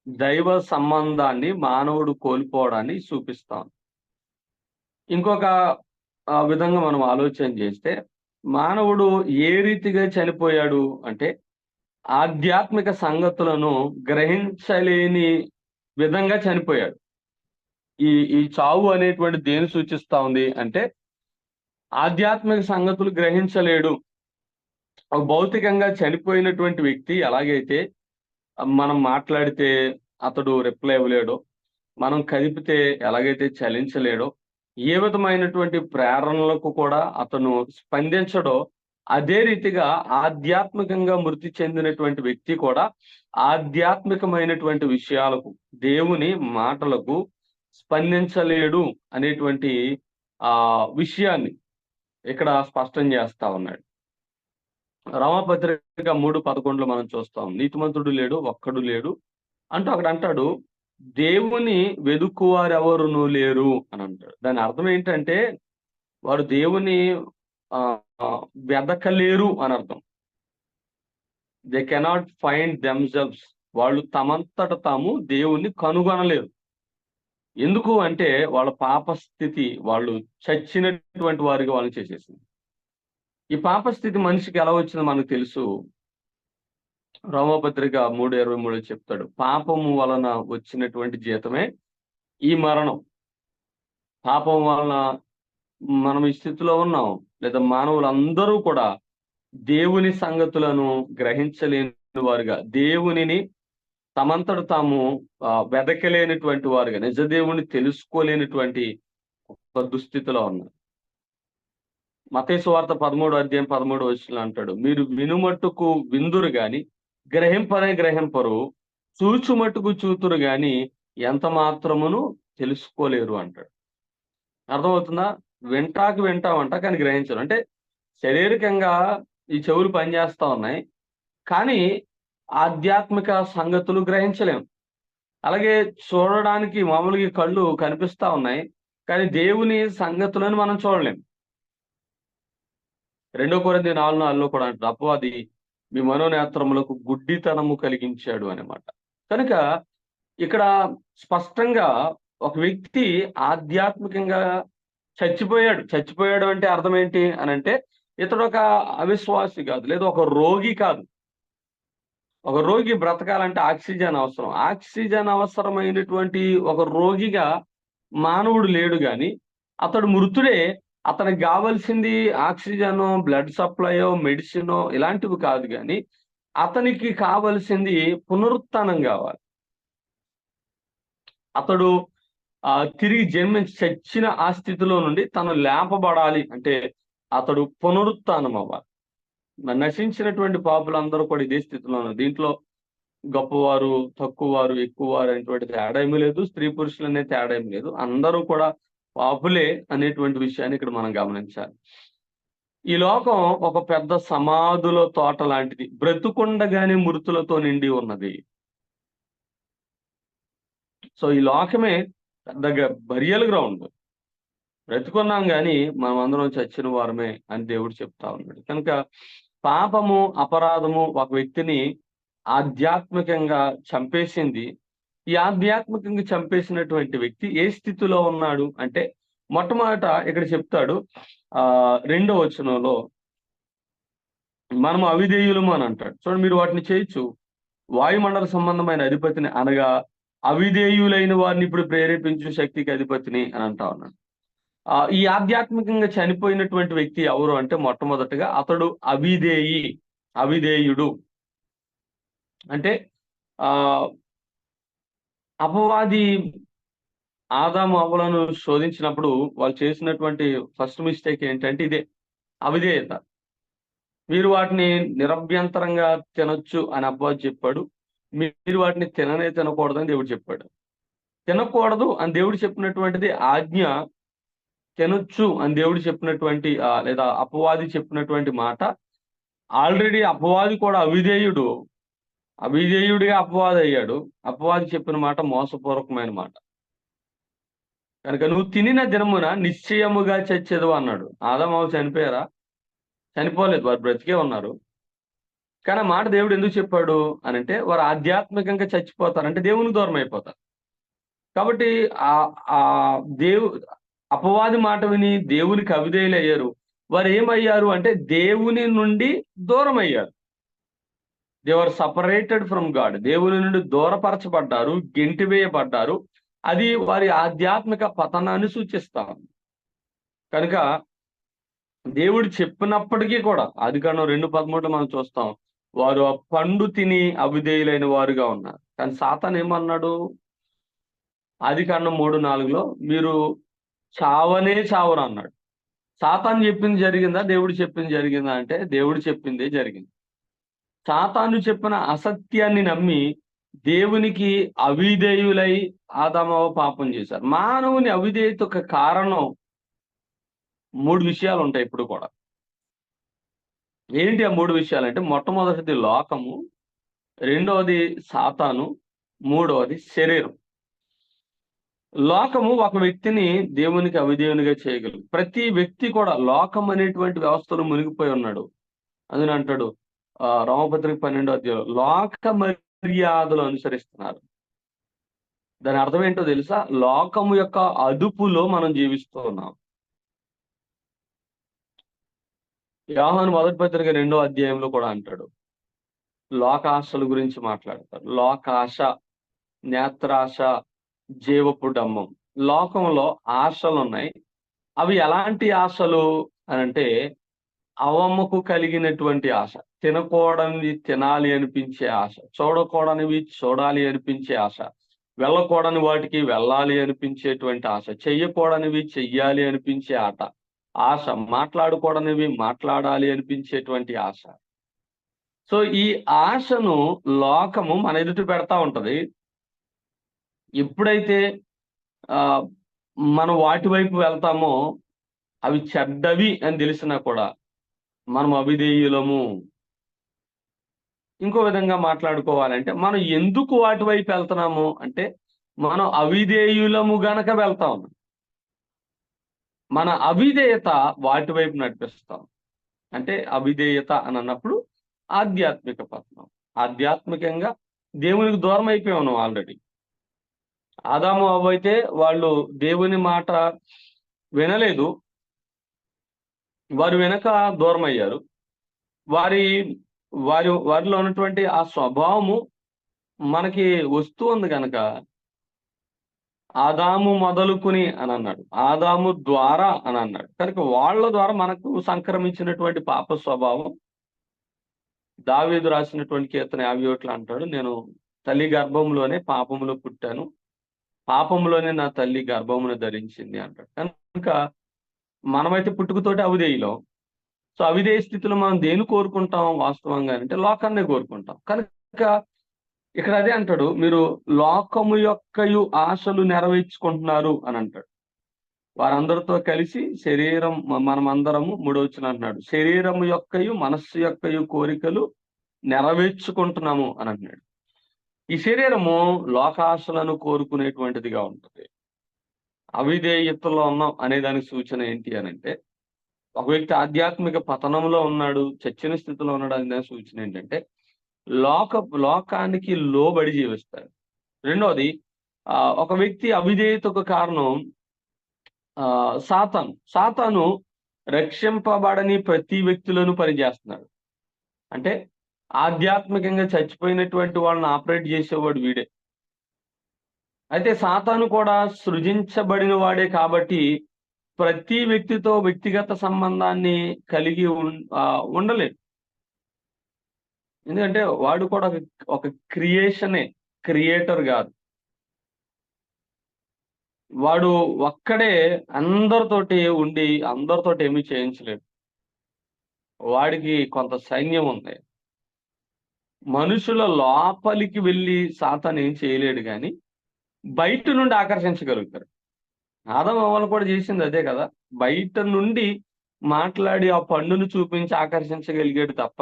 దైవ సంబంధాన్ని మానవుడు కోల్పోవడాన్ని చూపిస్తాం. ఇంకొక విధంగా మనం ఆలోచన చేస్తే మానవుడు ఏ రీతిగా చనిపోయాడు అంటే ఆధ్యాత్మిక సంగతులను గ్రహించలేని విధంగా చనిపోయాడు. ఈ చావు అనేటువంటి దేని సూచిస్తా ఉంది అంటే ఆధ్యాత్మిక సంగతులు గ్రహించలేడు. భౌతికంగా చనిపోయినటువంటి వ్యక్తి ఎలాగైతే మనం మాట్లాడితే అతడు రిప్లై ఇవ్వలేడో, మనం కదిపితే ఎలాగైతే చలించలేడో, ఏ విధమైనటువంటి ప్రేరణలకు కూడా అతను స్పందించడో, అదే రీతిగా ఆధ్యాత్మికంగా మృతి చెందినటువంటి వ్యక్తి కూడా ఆధ్యాత్మికమైనటువంటి విషయాలకు, దేవుని మాటలకు స్పందించలేడు అనేటువంటి విషయాన్ని ఇక్కడ స్పష్టం చేస్తా ఉన్నాడు. రోమాపత్రిక 3:11 మనం చూస్తాం. నీతిమంతుడు లేడు, ఒక్కడు లేడు అంటూ అక్కడ అంటాడు, దేవుని వెదుకువారెవరునూ లేరు అని అంటాడు. దాని అర్థం ఏంటంటే వారు దేవుని వెదకలేరు అని అర్థం. They cannot find themselves. వాళ్ళు తమంతట తాము దేవుణ్ణి కనుగొనలేరు. ఎందుకు అంటే వాళ్ళ పాప స్థితి వాళ్ళు చచ్చినటువంటి వారిగా వాళ్ళని చేసేసింది. ఈ పాప స్థితి మనిషికి ఎలా వచ్చిందో మనకు తెలుసు. రోమపత్రిక 3:23 చెప్తాడు, పాపము వలన వచ్చినటువంటి జీతమే ఈ మరణం. పాపం వలన మనం ఈ స్థితిలో ఉన్నాం. లేదా మానవులందరూ కూడా దేవుని సంగతులను గ్రహించలేని వారుగా, దేవునిని తమంతట తాము వెదకలేనటువంటి వారుగా, నిజ దేవుని తెలుసుకోలేనటువంటి ఒక దుస్థితిలో ఉన్నారు. మత్తయి సువార్త 13:13 అంటాడు, మీరు వినుమట్టుకు విందురు గాని గ్రహింపరు, చూచుమట్టుకు చూతురు గాని ఎంత మాత్రమును తెలుసుకోలేరు అంటాడు. అర్థమవుతుందా? వింటామంట కానీ గ్రహించరు. అంటే శారీరకంగా ఈ చెవులు పనిచేస్తా ఉన్నాయి, కానీ ఆధ్యాత్మిక సంగతులు గ్రహించలేము. అలాగే చూడడానికి మామూలుగా కళ్ళు కనిపిస్తా ఉన్నాయి, కానీ దేవుని సంగతులను మనం చూడలేం. 2 కొరింథీ 4:4 కూడా అంటారు, అపవాది మీ మనోనేత్రములకు గుడ్డితనము కలిగించాడు అన్నమాట. కనుక ఇక్కడ స్పష్టంగా ఒక వ్యక్తి ఆధ్యాత్మికంగా చచ్చిపోయాడు అంటే అర్థం ఏంటి అని అంటే, ఇతడు ఒక అవిశ్వాసి కాదు, లేదా ఒక రోగి కాదు. ఒక రోగి బ్రతకాలంటే ఆక్సిజన్ అవసరం. ఆక్సిజన్ అవసరమైనటువంటి ఒక రోగిగా మానవుడు లేడు, గాని అతడు మృతుడే. అతనికి కావాల్సింది ఆక్సిజన్, బ్లడ్ సప్లయో, మెడిసినో ఇలాంటివి కాదు, కానీ అతనికి కావలసింది పునరుత్థానం కావాలి. అతడు తిరిగి జన్మించి చచ్చిన ఆ స్థితిలో నుండి తను లేపబడాలి అంటే అతడు పునరుత్థానం అవ్వాలి. నశించినటువంటి పాపులందరూ కూడా ఇదే స్థితిలో ఉన్నారు. దీంట్లో గొప్పవారు, తక్కువవారు, ఎక్కువవారు అనేటువంటి తేడా ఏమీ లేదు. స్త్రీ పురుషులు అనే తేడా ఏమీ లేదు. అందరూ కూడా పాపులే అనేటువంటి విషయాన్ని ఇక్కడ మనం గమనించాలి. ఈ లోకం ఒక పెద్ద సమాధుల తోట లాంటిది, బ్రతుకుండగానే మృతులతో నిండి ఉన్నది. సో ఈ లోకమే పెద్ద బరియల్ గ్రౌండ్. బ్రతుకున్నాం కానీ మనం అందరం చచ్చిన వారమే అని దేవుడు చెప్తా ఉన్నాడు. కనుక పాపము, అపరాధము ఒక వ్యక్తిని ఆధ్యాత్మికంగా చంపేసింది. ఈ ఆధ్యాత్మికంగా చంపేసినటువంటి వ్యక్తి ఏ స్థితిలో ఉన్నాడు అంటే, మొట్టమొదట ఇక్కడ చెప్తాడు 2వ వచనంలో, మనము అవిధేయులము అని అంటాడు. చూడండి, మీరు వాటిని చేయొచ్చు. వాయుమండల సంబంధమైన అధిపతిని అనగా అవిధేయులైన వారిని ఇప్పుడు ప్రేరేపించు శక్తికి అధిపతిని అని అంటా ఉన్నాడు. ఈ ఆధ్యాత్మికంగా చనిపోయినటువంటి వ్యక్తి ఎవరు అంటే, మొట్టమొదటిగా అతడు అవిధేయుడు. అంటే అపవాది ఆదాము అవ్వలను శోధించినప్పుడు వాళ్ళు చేసినటువంటి ఫస్ట్ మిస్టేక్ ఏంటంటే ఇదే, అవిధేయత. మీరు వాటిని నిరభ్యంతరంగా తినొచ్చు అని అపవాది చెప్పాడు. మీరు వాటిని తినకూడదని దేవుడు చెప్పాడు. తినకూడదు అని దేవుడు చెప్పినటువంటిది ఆజ్ఞ, తినొచ్చు అని దేవుడు చెప్పినటువంటి లేదా అపవాది చెప్పినటువంటి మాట. ఆల్రెడీ అపవాది కూడా అవిధేయుడిగా అపవాది అయ్యాడు. అపవాది చెప్పిన మాట మోసపూర్వకమైన మాట. కనుక నువ్వు తినిన దినమున నిశ్చయముగా చచ్చేదు అన్నాడు. ఆదాము అవ్వ చనిపోయారా? చనిపోలేదు, వారు బ్రతికే ఉన్నారు. కానీ ఆ మాట దేవుడు ఎందుకు చెప్పాడు అని అంటే, వారు ఆధ్యాత్మికంగా చచ్చిపోతారంటే దేవునికి దూరం అయిపోతారు. కాబట్టి అపవాది మాట విని దేవునికి అవిధేయులు అయ్యారు. వారు ఏమయ్యారు అంటే దేవుని నుండి దూరం అయ్యారు. They are separated from God. దేవుని నుండి దూరపరచబడ్డారు, గెంటివేయబడ్డారు. అది వారి ఆధ్యాత్మిక పతనాన్ని సూచిస్తాం. కనుక దేవుడు చెప్పినప్పటికీ కూడా ఆదికాండం 2:13 మనం చూస్తాం, వారు ఆ పండు తిని అవిధేయులైన వారుగా ఉన్నారు. కానీ సాతాను ఏమన్నాడు? ఆదికాండం 3:4 మీరు చావరు అన్నాడు. సాతాను చెప్పింది జరిగిందా, దేవుడు చెప్పింది జరిగిందా అంటే దేవుడు చెప్పిందే జరిగింది. సాతాను చెప్పిన అసత్యాన్ని నమ్మి దేవునికి అవిధేయులై ఆదాము అవ్వ పాపం చేశారు. మానవుని అవిధేయతకు కారణం 3 విషయాలు ఉంటాయి ఇప్పుడు కూడా. ఏంటి ఆ 3 విషయాలు అంటే, మొట్టమొదటిది లోకము, రెండవది సాతాను, మూడవది శరీరం. లోకము ఒక వ్యక్తిని దేవునికి అవిధేయునిగా చేయగలదు. ప్రతి వ్యక్తి కూడా లోకం అనేటువంటి వ్యవస్థలో మునిగిపోయి ఉన్నాడు. అందుని అంటాడు రోమపత్రిక 12వ అధ్యాయంలో, లోక మర్యాదలు అనుసరిస్తున్నారు. దాని అర్థం ఏంటో తెలుసా? లోకము యొక్క అదుపులో మనం జీవిస్తూ ఉన్నాం. యోహాను మొదటి పత్రిక 2వ అధ్యాయంలో కూడా అంటాడు, లోకాశల గురించి మాట్లాడతాడు. లోకాశ, నేత్రాశ, జీవపు డమ్మం. లోకంలో ఆశలు ఉన్నాయి. అవి ఎలాంటి ఆశలు అనంటే, అవమ్మకు కలిగినటువంటి ఆశ, తినకూడనివి తినాలి అనిపించే ఆశ, చూడకూడనివి చూడాలి అనిపించే ఆశ, వెళ్ళకూడని వాటికి వెళ్ళాలి అనిపించేటువంటి ఆశ, చెయ్యకూడనివి చెయ్యాలి అనిపించే ఆశ, మాట్లాడకూడనివి మాట్లాడాలి అనిపించేటువంటి ఆశ. సో ఈ ఆశను లోకము మన ఎదుట పెడతా ఉంటది. ఎప్పుడైతే మనం వాటి వైపు వెళ్తామో అవి చెడ్డవి అని తెలిసినా కూడా మనం అవిధేయులము. ఇంకో విధంగా మాట్లాడుకోవాలంటే, మనం ఎందుకు వాటి వైపు వెళ్తున్నాము అంటే, మనం అవిధేయులము గనక వెళ్తా ఉన్నాం. మన అవిధేయత వాటి వైపు నడిపిస్తాం. అంటే అవిధేయత అని అన్నప్పుడు ఆధ్యాత్మిక పతనం. ఆధ్యాత్మికంగా దేవునికి దూరం అయిపోయి ఉన్నాం ఆల్రెడీ. ఆదాము అవ్వ అయితే వాళ్ళు దేవుని మాట వినలేదు, వారు వెనక దూరం అయ్యారు. వారిలో ఉన్నటువంటి ఆ స్వభావము మనకి వస్తూ ఉంది కనుక ఆదాము మొదలుకుని అని అన్నాడు, ఆదాము ద్వారా అని అన్నాడు కనుక వాళ్ళ ద్వారా మనకు సంక్రమించినటువంటి పాప స్వభావం. దావీదు రాసినటువంటి కీర్తన 51 అంటాడు, నేను తల్లి గర్భంలోనే పాపములో పుట్టాను, పాపంలోనే నా తల్లి గర్భమును ధరించింది అంటాడు. కనుక మనమైతే పుట్టుకతోటి అవిధేయులం. సో అవిధేయ స్థితిలో మనం దేని కోరుకుంటాం వాస్తవంగా అంటే లోకాన్నే కోరుకుంటాం. కనుక ఇక్కడ అదే అంటాడు, మీరు లోకము యొక్కయు ఆశలు నెరవేర్చుకుంటున్నారు అని అంటాడు. వారందరితో కలిసి శరీరం, మనమందరము 3వ వచనం అంటున్నాడు, శరీరము యొక్కయు మనస్సు యొక్కయు కోరికలు నెరవేర్చుకుంటున్నాము అని అంటున్నాడు. ఈ శరీరము లోకాశలను కోరుకునేటువంటిదిగా ఉంటుంది. అవిధేయతలో ఉన్నాం అనే దానికి సూచన ఏంటి అని అంటే, ఒక వ్యక్తి ఆధ్యాత్మిక పతనంలో ఉన్నాడు, చచ్చిన స్థితిలో ఉన్నాడు అనే దాని సూచన ఏంటంటే లోకానికి లోబడి జీవిస్తాడు. రెండవది, ఒక వ్యక్తి అవిధేయతకు కారణం సాతాను రక్షింపబడని ప్రతి వ్యక్తులను పనిచేస్తున్నాడు. అంటే ఆధ్యాత్మికంగా చచ్చిపోయినటువంటి వాళ్ళని ఆపరేట్ చేసేవాడు వీడే. అయితే సాతాను కూడా సృజించబడిన వాడే కాబట్టి ప్రతి వ్యక్తితో వ్యక్తిగత సంబంధాన్ని కలిగి ఉండలేడు. ఎందుకంటే వాడు కూడా ఒక క్రియేషనే, క్రియేటర్ కాదు. వాడు ఒక్కడే అందరితోటి ఉండి అందరితోటి ఏమీ చేయించలేడు. వాడికి కొంత సైన్యం ఉంది. మనుషుల లోపలికి వెళ్ళి సాతాను ఏం చేయలేడు, కానీ బయట నుండి ఆకర్షించగలుగుతారు. ఆదాము అవ్వలు కూడా చేసింది అదే కదా, బయట నుండి మాట్లాడి ఆ పండును చూపించి ఆకర్షించగలిగాడు తప్ప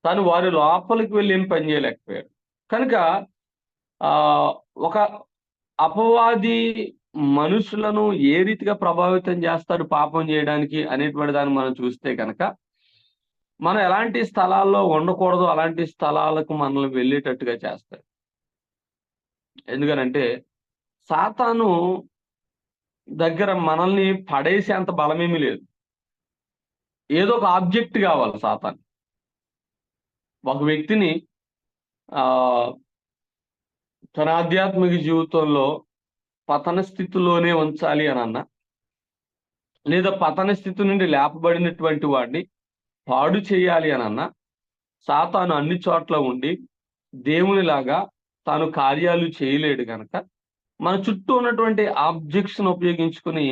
తను వారి లోపలికి వెళ్ళి ఏం పని చేయలేకపోయాడు. కనుక ఒక అపవాది మనుషులను ఏ రీతిగా ప్రభావితం చేస్తాడు పాపం చేయడానికి అనేటువంటి దాన్ని మనం చూస్తే కనుక, మనం ఎలాంటి స్థలాల్లో ఉండకూడదు అలాంటి స్థలాలకు మనల్ని వెళ్ళేటట్టుగా చేస్తాడు. ఎందుకనంటే సాతాను దగ్గర మనల్ని పడేసేంత బలమేమీ లేదు. ఏదో ఒక ఆబ్జెక్ట్ కావాలి సాతాను. ఒక వ్యక్తిని తన ఆధ్యాత్మిక జీవితంలో పతన స్థితిలోనే ఉంచాలి అని అన్నా, లేదా పతన స్థితి నుండి లేపబడినటువంటి వాడిని పాడు చేయాలి అని అన్నా, సాతాను అన్ని చోట్ల ఉండి దేవునిలాగా తాను కార్యాలు చేయలేడు కనుక మన చుట్టూ ఉన్నటువంటి ఆబ్జెక్ట్స్ను ఉపయోగించుకుని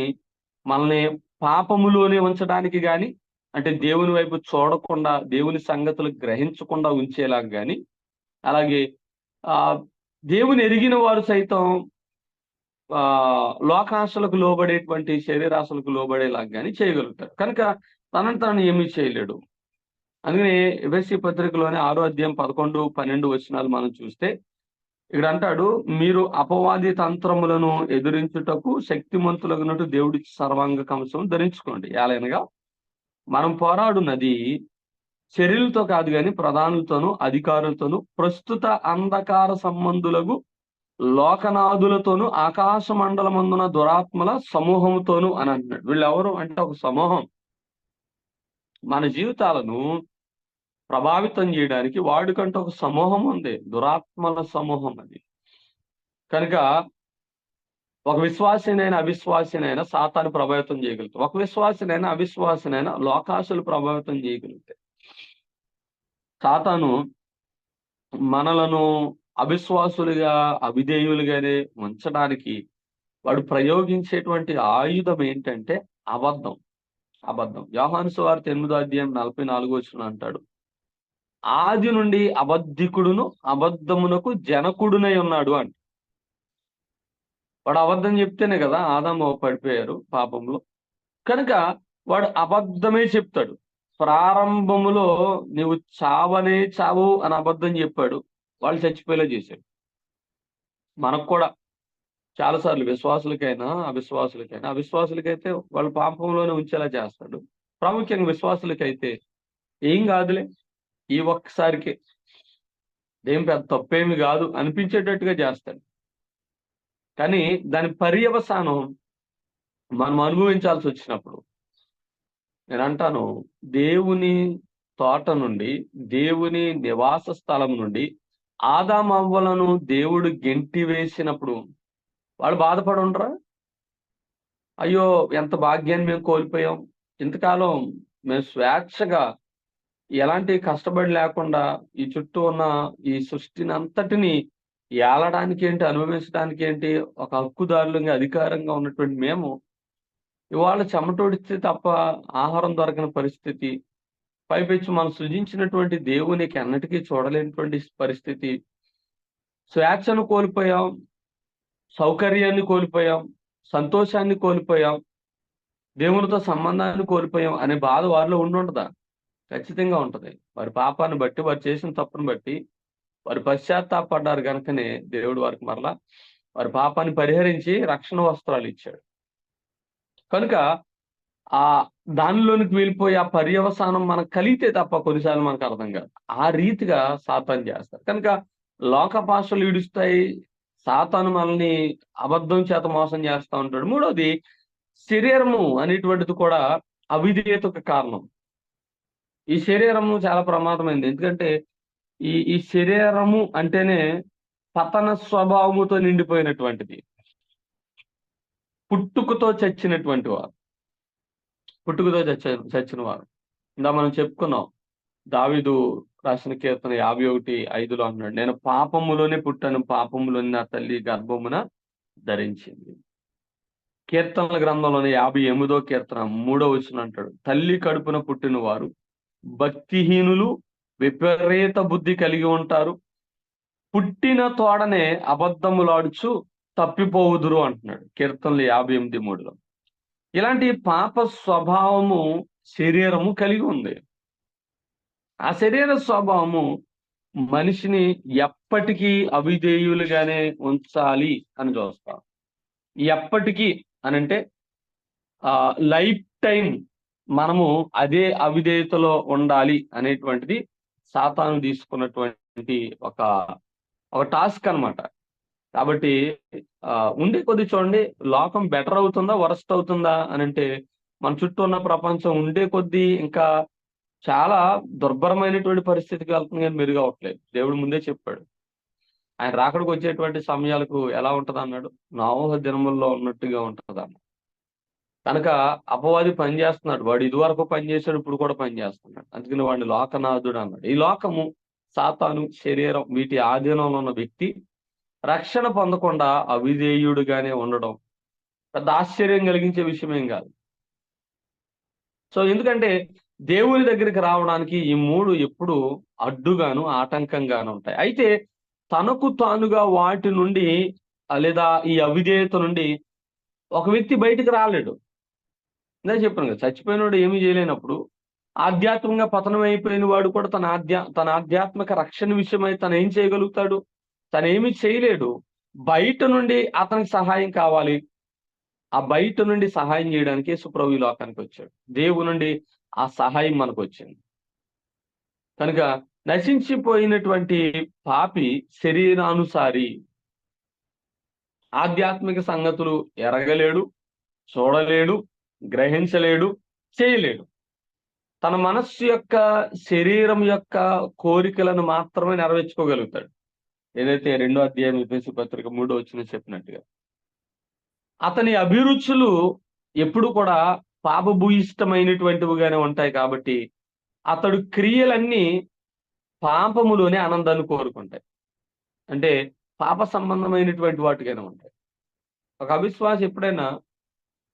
మనల్ని పాపములోనే ఉంచడానికి కానీ, అంటే దేవుని వైపు చూడకుండా దేవుని సంగతులు గ్రహించకుండా ఉంచేలాగా కానీ, అలాగే దేవుని ఎరిగిన వారు సైతం లోకాశలకు లోబడేటువంటి శరీరాశలకు లోబడేలాగా కానీ చేయగలుగుతారు. కనుక తనను ఏమీ చేయలేడు. అందుకని ఎఫెసీ పత్రికలోనే 6వ అధ్యాయం 11, 12 వచనాలు మనం చూస్తే ఇక్కడ అంటాడు, మీరు అపవాది తంత్రములను ఎదురించుటకు శక్తిమంతులగునట్టు దేవుడి సర్వాంగ కవచం ధరించుకోండి. ఏలైనగా మనం పోరాడున్నది శరీరులతో కాదు కానీ ప్రధానులతోనూ అధికారులతోనూ ప్రస్తుత అంధకార సంబంధులకు లోకనాథులతోనూ ఆకాశ మండలమందున దురాత్మల సమూహముతోనూ అని అంటున్నాడు. వీళ్ళు ఎవరు అంటే ఒక సమూహం. మన జీవితాలను ప్రభావితం చేయడానికి వాడికంటే ఒక సమూహం ఉంది, దురాత్మల సమూహం అది. కనుక ఒక విశ్వాసినైనా అవిశ్వాసినైనా సాతాను ప్రభావితం చేయగలుగుతాయి. ఒక విశ్వాసినైనా అవిశ్వాసినైనా లోకాసులు ప్రభావితం చేయగలుగుతాయి. సాతాను మనలను అవిశ్వాసులుగా అవిధేయులుగానే ఉంచడానికి వాడు ప్రయోగించేటువంటి ఆయుధం ఏంటంటే అబద్ధం. యోహాను సువార్త 8:44 అంటాడు, ఆది నుండి అబద్ధికుడును అబద్ధమునకు జనకుడునై ఉన్నాడు అంట. వాడు అబద్ధం చెప్తేనే కదా ఆదాము పడిపోయారు పాపంలో. కనుక వాడు అబద్ధమే చెప్తాడు. ప్రారంభములో నీవు చావనే చావు అని అబద్ధం చెప్పాడు, వాళ్ళు చచ్చిపోయేలా చేశాడు. మనకు కూడా చాలాసార్లు విశ్వాసులకైనా అవిశ్వాసులకైతే వాళ్ళు పాపంలోనే ఉంచేలా చేస్తాడు. ప్రాముఖ్యంగా విశ్వాసులకైతే ఏం కాదులే, ఈ ఒక్కసారికి ఏం పెద్ద తప్పేమి కాదు అనిపించేటట్టుగా చేస్తాడు. కానీ దాని పర్యవసానం మనం అనుభవించాల్సి వచ్చినప్పుడు, నేను అంటాను, దేవుని తోట నుండి, దేవుని నివాస స్థలం నుండి ఆదామవ్వలను దేవుడు గెంటి వేసినప్పుడు వాళ్ళు బాధపడి ఉండరా? అయ్యో ఎంత భాగ్యాన్ని మేము కోల్పోయాం, ఇంతకాలం మేము స్వేచ్ఛగా ఎలాంటి కష్టపడి లేకుండా ఈ చుట్టూ ఉన్న ఈ సృష్టిని అంతటిని ఏలడానికి ఏంటి, అనుభవించడానికి ఏంటి, ఒక హక్కుదారులుగా అధికారంగా ఉన్నటువంటి మేము ఇవాళ చెమటోడిస్తే తప్ప ఆహారం దొరకని పరిస్థితి, పైపెచ్చు మనం సృజించినటువంటి దేవునికి అన్నిటికీ చూడలేనటువంటి పరిస్థితి, స్వేచ్ఛను కోల్పోయాం, సౌకర్యాన్ని కోల్పోయాం, సంతోషాన్ని కోల్పోయాం, దేవునితో సంబంధాన్ని కోల్పోయాం అనే బాధ వారిలో ఉండుంటదా? ఖచ్చితంగా ఉంటది. వారి పాపాన్ని బట్టి, వారు చేసిన తప్పును బట్టి వారు పశ్చాత్తాపడ్డారు కనుకనే దేవుడు వారికి మరలా వారి పాపాన్ని పరిహరించి రక్షణ వస్త్రాలు ఇచ్చాడు. కనుక ఆ దానిలోనికి వెళ్ళిపోయి ఆ పర్యవసానం మనకు కలిగితే తప్ప కొన్నిసార్లు మనకు అర్థం కాదు. ఆ రీతిగా సాతాను చేస్తారు. కనుక లోక భాషలు ఈడుస్తాయి, సాతాను మనల్ని అబద్ధం చేత మోసం చేస్తూ ఉంటాడు. మూడోది శరీరము అనేటువంటిది కూడా అవిధేయతకు కారణం. ఈ శరీరము చాలా ప్రమాదమైంది. ఎందుకంటే ఈ శరీరము అంటేనే పతన స్వభావముతో నిండిపోయినటువంటిది, పుట్టుకతో చచ్చినటువంటి వారు, చచ్చిన వారు. ఇందా మనం చెప్పుకున్నాం, దావీదు రాసిన కీర్తన 51:5 అన్నాడు, నేను పాపములోనే పుట్టాను, పాపములోని నా తల్లి గర్భమున ధరించింది. కీర్తనల గ్రంథంలోని 58వ కీర్తన 3వ వచనం అంటాడు, తల్లి కడుపున పుట్టిన వారు భక్తిహీనులు, విపరీత బుద్ధి కలిగి ఉంటారు, పుట్టిన తోడనే అబద్ధములాడుచు తప్పిపోవుదురు అంటున్నాడు కీర్తనలు 58:3. ఇలాంటి పాప స్వభావము శరీరము కలిగి ఉంది. ఆ శరీర స్వభావము మనిషిని ఎప్పటికీ అవిధేయులుగానే ఉంచాలి అని చూస్తాం. ఎప్పటికీ అనంటే లైఫ్ టైం మనము అదే అవిధేయతలో ఉండాలి అనేటువంటిది సాతాను తీసుకున్నటువంటి ఒక టాస్క్ అన్నమాట. కాబట్టి ఉండే కొద్ది చూడండి, లోకం బెటర్ అవుతుందా వరస్ట్ అవుతుందా అని అంటే, మన చుట్టూ ఉన్న ప్రపంచం ఉండే కొద్దీ ఇంకా చాలా దుర్భరమైనటువంటి పరిస్థితికి వెళ్తుంది, కానీ మెరుగు అవట్లేదు. దేవుడు ముందే చెప్పాడు, ఆయన రాకడికి వచ్చేటువంటి సమయాలకు ఎలా ఉంటది అన్నాడు, నోవహు దినముల్లో ఉన్నట్టుగా ఉంటది అన్నాడు. కనుక అపవాది పని చేస్తున్నాడు. వాడు ఇదివరకు పని చేశాడు, ఇప్పుడు కూడా పని చేస్తున్నాడు. అందుకని వాడిని లోకనాథుడు అన్నాడు. ఈ లోకము, సాతాను, శరీరం, వీటి ఆధీనంలో ఉన్న వ్యక్తి రక్షణ పొందకుండా అవిధేయుడుగానే ఉండడం పెద్ద ఆశ్చర్యం కలిగించే విషయమేం కాదు. సో ఎందుకంటే దేవుని దగ్గరికి రావడానికి ఈ మూడు ఎప్పుడు అడ్డుగాను ఆటంకంగాను ఉంటాయి. అయితే తనకు తానుగా వాటి నుండి లేదా ఈ అవిధేయత నుండి ఒక వ్యక్తి బయటికి రాలేడు. నేను చెప్పాను కదా, చచ్చిపోయినోడు ఏమీ చేయలేనప్పుడు ఆధ్యాత్మికంగా పతనం అయిపోయిన వాడు కూడా తన ఆధ్యాత్మిక రక్షణ విషయమై తను ఏం చేయగలుగుతాడు? తను ఏమీ చేయలేడు. బయట నుండి అతనికి సహాయం కావాలి. ఆ బయట నుండి సహాయం చేయడానికి యేసుప్రభు ఈ లోకానికి వచ్చాడు. దేవుని నుండి ఆ సహాయం మనకు వచ్చింది. కనుక నశించిపోయినటువంటి పాపి శరీరానుసారి ఆధ్యాత్మిక సంగతులు ఎరగలేడు, చూడలేడు, గ్రహించలేడు, చేయలేడు. తన మనస్సు యొక్క, శరీరం యొక్క కోరికలను మాత్రమే నెరవేర్చుకోగలుగుతాడు. ఏదైతే 2వ అధ్యాయం ఎఫెసీ పత్రిక 3వ వచనం చెప్పినట్టుగా అతని అభిరుచులు ఎప్పుడు కూడా పాపభూయిష్టమైనటువంటివిగానే ఉంటాయి. కాబట్టి అతడు క్రియలన్నీ పాపములోనే ఆనందాన్ని కోరుకుంటాయి. అంటే పాప సంబంధమైనటువంటి వాటిగానే ఉంటాయి. ఒక అవిశ్వాసి ఎప్పుడైనా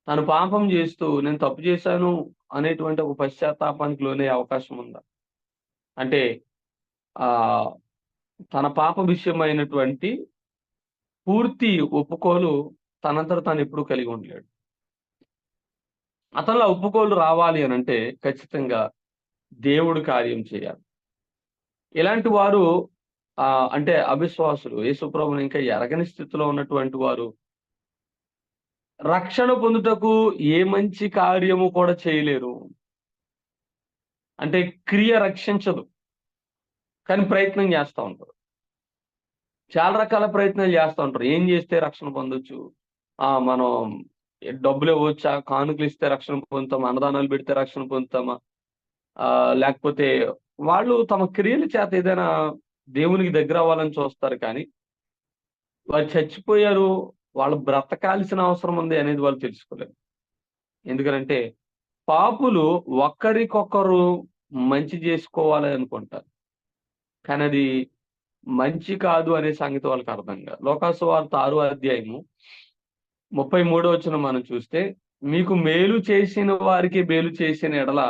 తను పాపం చేస్తూ నేను తప్పు చేశాను అనేటువంటి ఒక పశ్చాత్తాపానికి లోనే అవకాశం ఉందా? అంటే ఆ తన పాప విషయమైనటువంటి పూర్తి ఒప్పుకోలు తనంతట తాను ఎప్పుడూ కలిగి ఉండలేడు. అతనిలో ఒప్పుకోలు రావాలి అని అంటే ఖచ్చితంగా దేవుడు కార్యం చేయాలి. ఇలాంటి వారు అంటే అవిశ్వాసులు, యేసుప్రభుని ఇంకా ఎరగని స్థితిలో ఉన్నటువంటి వారు రక్షణ పొందుటకు ఏ మంచి కార్యము కూడా చేయలేరు. అంటే క్రియ రక్షించదు, కానీ ప్రయత్నం చేస్తూ ఉంటారు. చాలా రకాల ప్రయత్నాలు చేస్తూ ఉంటారు. ఏం చేస్తే రక్షణ పొందొచ్చు? మనం డబ్బులు ఇవ్వచ్చా, కానుకలు ఇస్తే రక్షణ పొందుతామా, అన్నదానాలు పెడితే రక్షణ పొందుతామా, లేకపోతే వాళ్ళు తమ క్రియల చేత ఏదైనా దేవునికి దగ్గర అవ్వాలని చూస్తారు. కానీ వాళ్ళు చచ్చిపోయారు, వాళ్ళు బ్రతకాల్సిన అవసరం ఉంది అనేది వాళ్ళు తెలుసుకోలేరు. ఎందుకంటే పాపులు ఒకరికొకరు మంచి చేసుకోవాలి అనుకుంటారు, కానీ అది మంచి కాదు అనే సంగతి వాళ్ళకి అర్థం కాదు. లోకాసువార్త 6వ అధ్యాయము 33వ వచనం మనం చూస్తే, మీకు మేలు చేసిన వారికి మేలు చేసిన ఎడల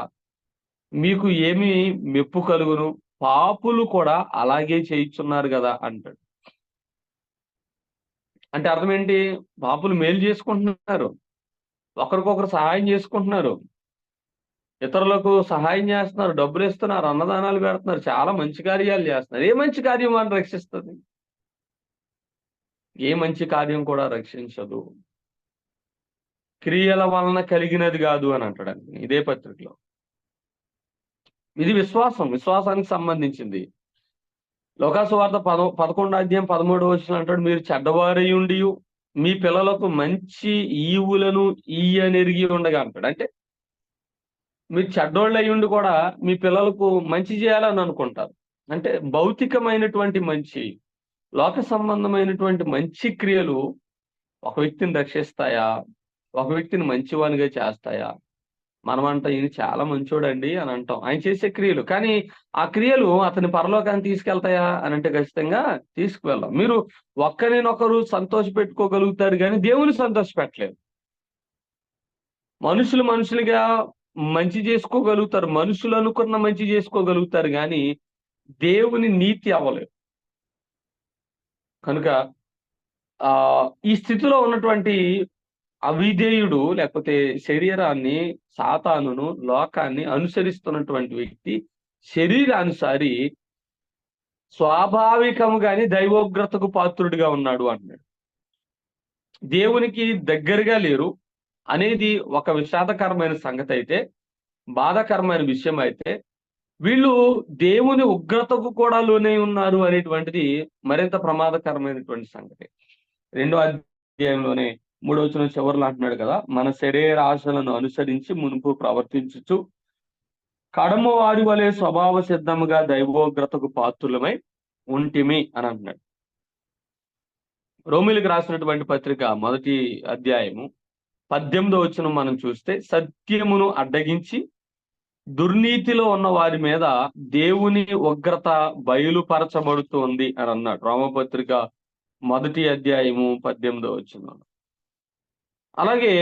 మీకు ఏమి మెప్పు కలుగును, పాపులు కూడా అలాగే చేయిస్తున్నారు కదా అంటాడు. అంటే అర్థం ఏంటి? పాపులు మేలు చేసుకుంటున్నారు, ఒకరికొకరు సహాయం చేసుకుంటున్నారు, ఇతరులకు సహాయం చేస్తున్నారు, డబ్బులు ఇస్తున్నారు, అన్నదానాలు పెడుతున్నారు, చాలా మంచి కార్యాలు చేస్తున్నారు. ఏ మంచి కార్యం వారిని రక్షిస్తుంది? ఏ మంచి కార్యం కూడా రక్షించదు. క్రియల వలన కలిగినది కాదు అని అంటాడు ఇదే పత్రికలో. ఇది విశ్వాసానికి సంబంధించింది. లోకాసువార్త 11వ అధ్యాయం 13వ వచనం అంటాడు, మీరు చెడ్డవారయుండి మీ పిల్లలకు మంచి ఈవులను ఇయ్యనెరిగి ఉండగా అంటాడు. అంటే మీరు చెడ్డోళ్ళు అయ్యుండి కూడా మీ పిల్లలకు మంచి చేయాలని అనుకుంటారు. అంటే భౌతికమైనటువంటి మంచి, లోక సంబంధమైనటువంటి మంచి క్రియలు ఒక వ్యక్తిని రక్షిస్తాయా? ఒక వ్యక్తిని మంచివానిగా చేస్తాయా? మనమంట ఈయన చాలా మంచోడండి అని అంటాం, ఆయన చేసే క్రియలు. కానీ ఆ క్రియలు అతని పరలోకాన్ని తీసుకెళ్తాయా అని అంటే ఖచ్చితంగా తీసుకువెళ్ళాం. మీరు ఒక్కరినొకరు సంతోష పెట్టుకోగలుగుతారు, కానీ దేవుని సంతోష పెట్టలేరు. మనుషులుగా మంచి చేసుకోగలుగుతారు, మనుషులు అనుకున్న మంచి చేసుకోగలుగుతారు, కానీ దేవుని నీతి అవ్వలేరు. కనుక ఈ స్థితిలో ఉన్నటువంటి అవిధేయుడు, లేకపోతే శరీరాన్ని, సాతానును, లోకాన్ని అనుసరిస్తున్నటువంటి వ్యక్తి శరీరానుసారి స్వాభావికముగానే దైవోగ్రతకు పాత్రుడిగా ఉన్నాడు అంటున్నాడు. దేవునికి దగ్గరగా లేరు అనేది ఒక విషాదకరమైన సంగతి అయితే, బాధాకరమైన విషయం అయితే, వీళ్ళు దేవుని ఉగ్రతకు కూడా లోనే ఉన్నారు అనేటువంటిది మరింత ప్రమాదకరమైనటువంటి సంగతి. 2వ అధ్యాయంలోనే 3వ వచనం చివరిలో అంటున్నాడు కదా, మన శరీర ఆశలను అనుసరించి మునుపు ప్రవర్తించుచు కడమ వారి వలె స్వభావ సిద్ధముగా దైవోగ్రతకు పాత్రులమై ఉంటిమి అని అంటున్నాడు. రోమిలకు రాసినటువంటి పత్రిక 1వ అధ్యాయము 18వ వచనం మనం చూస్తే, సత్యమును అడ్డగించి దుర్నీతిలో ఉన్న వారి మీద దేవుని ఉగ్రత బయలుపరచబడుతుంది అని అన్నాడు. రోమపత్రిక 1వ అధ్యాయము 18వ వచనం. అలాగే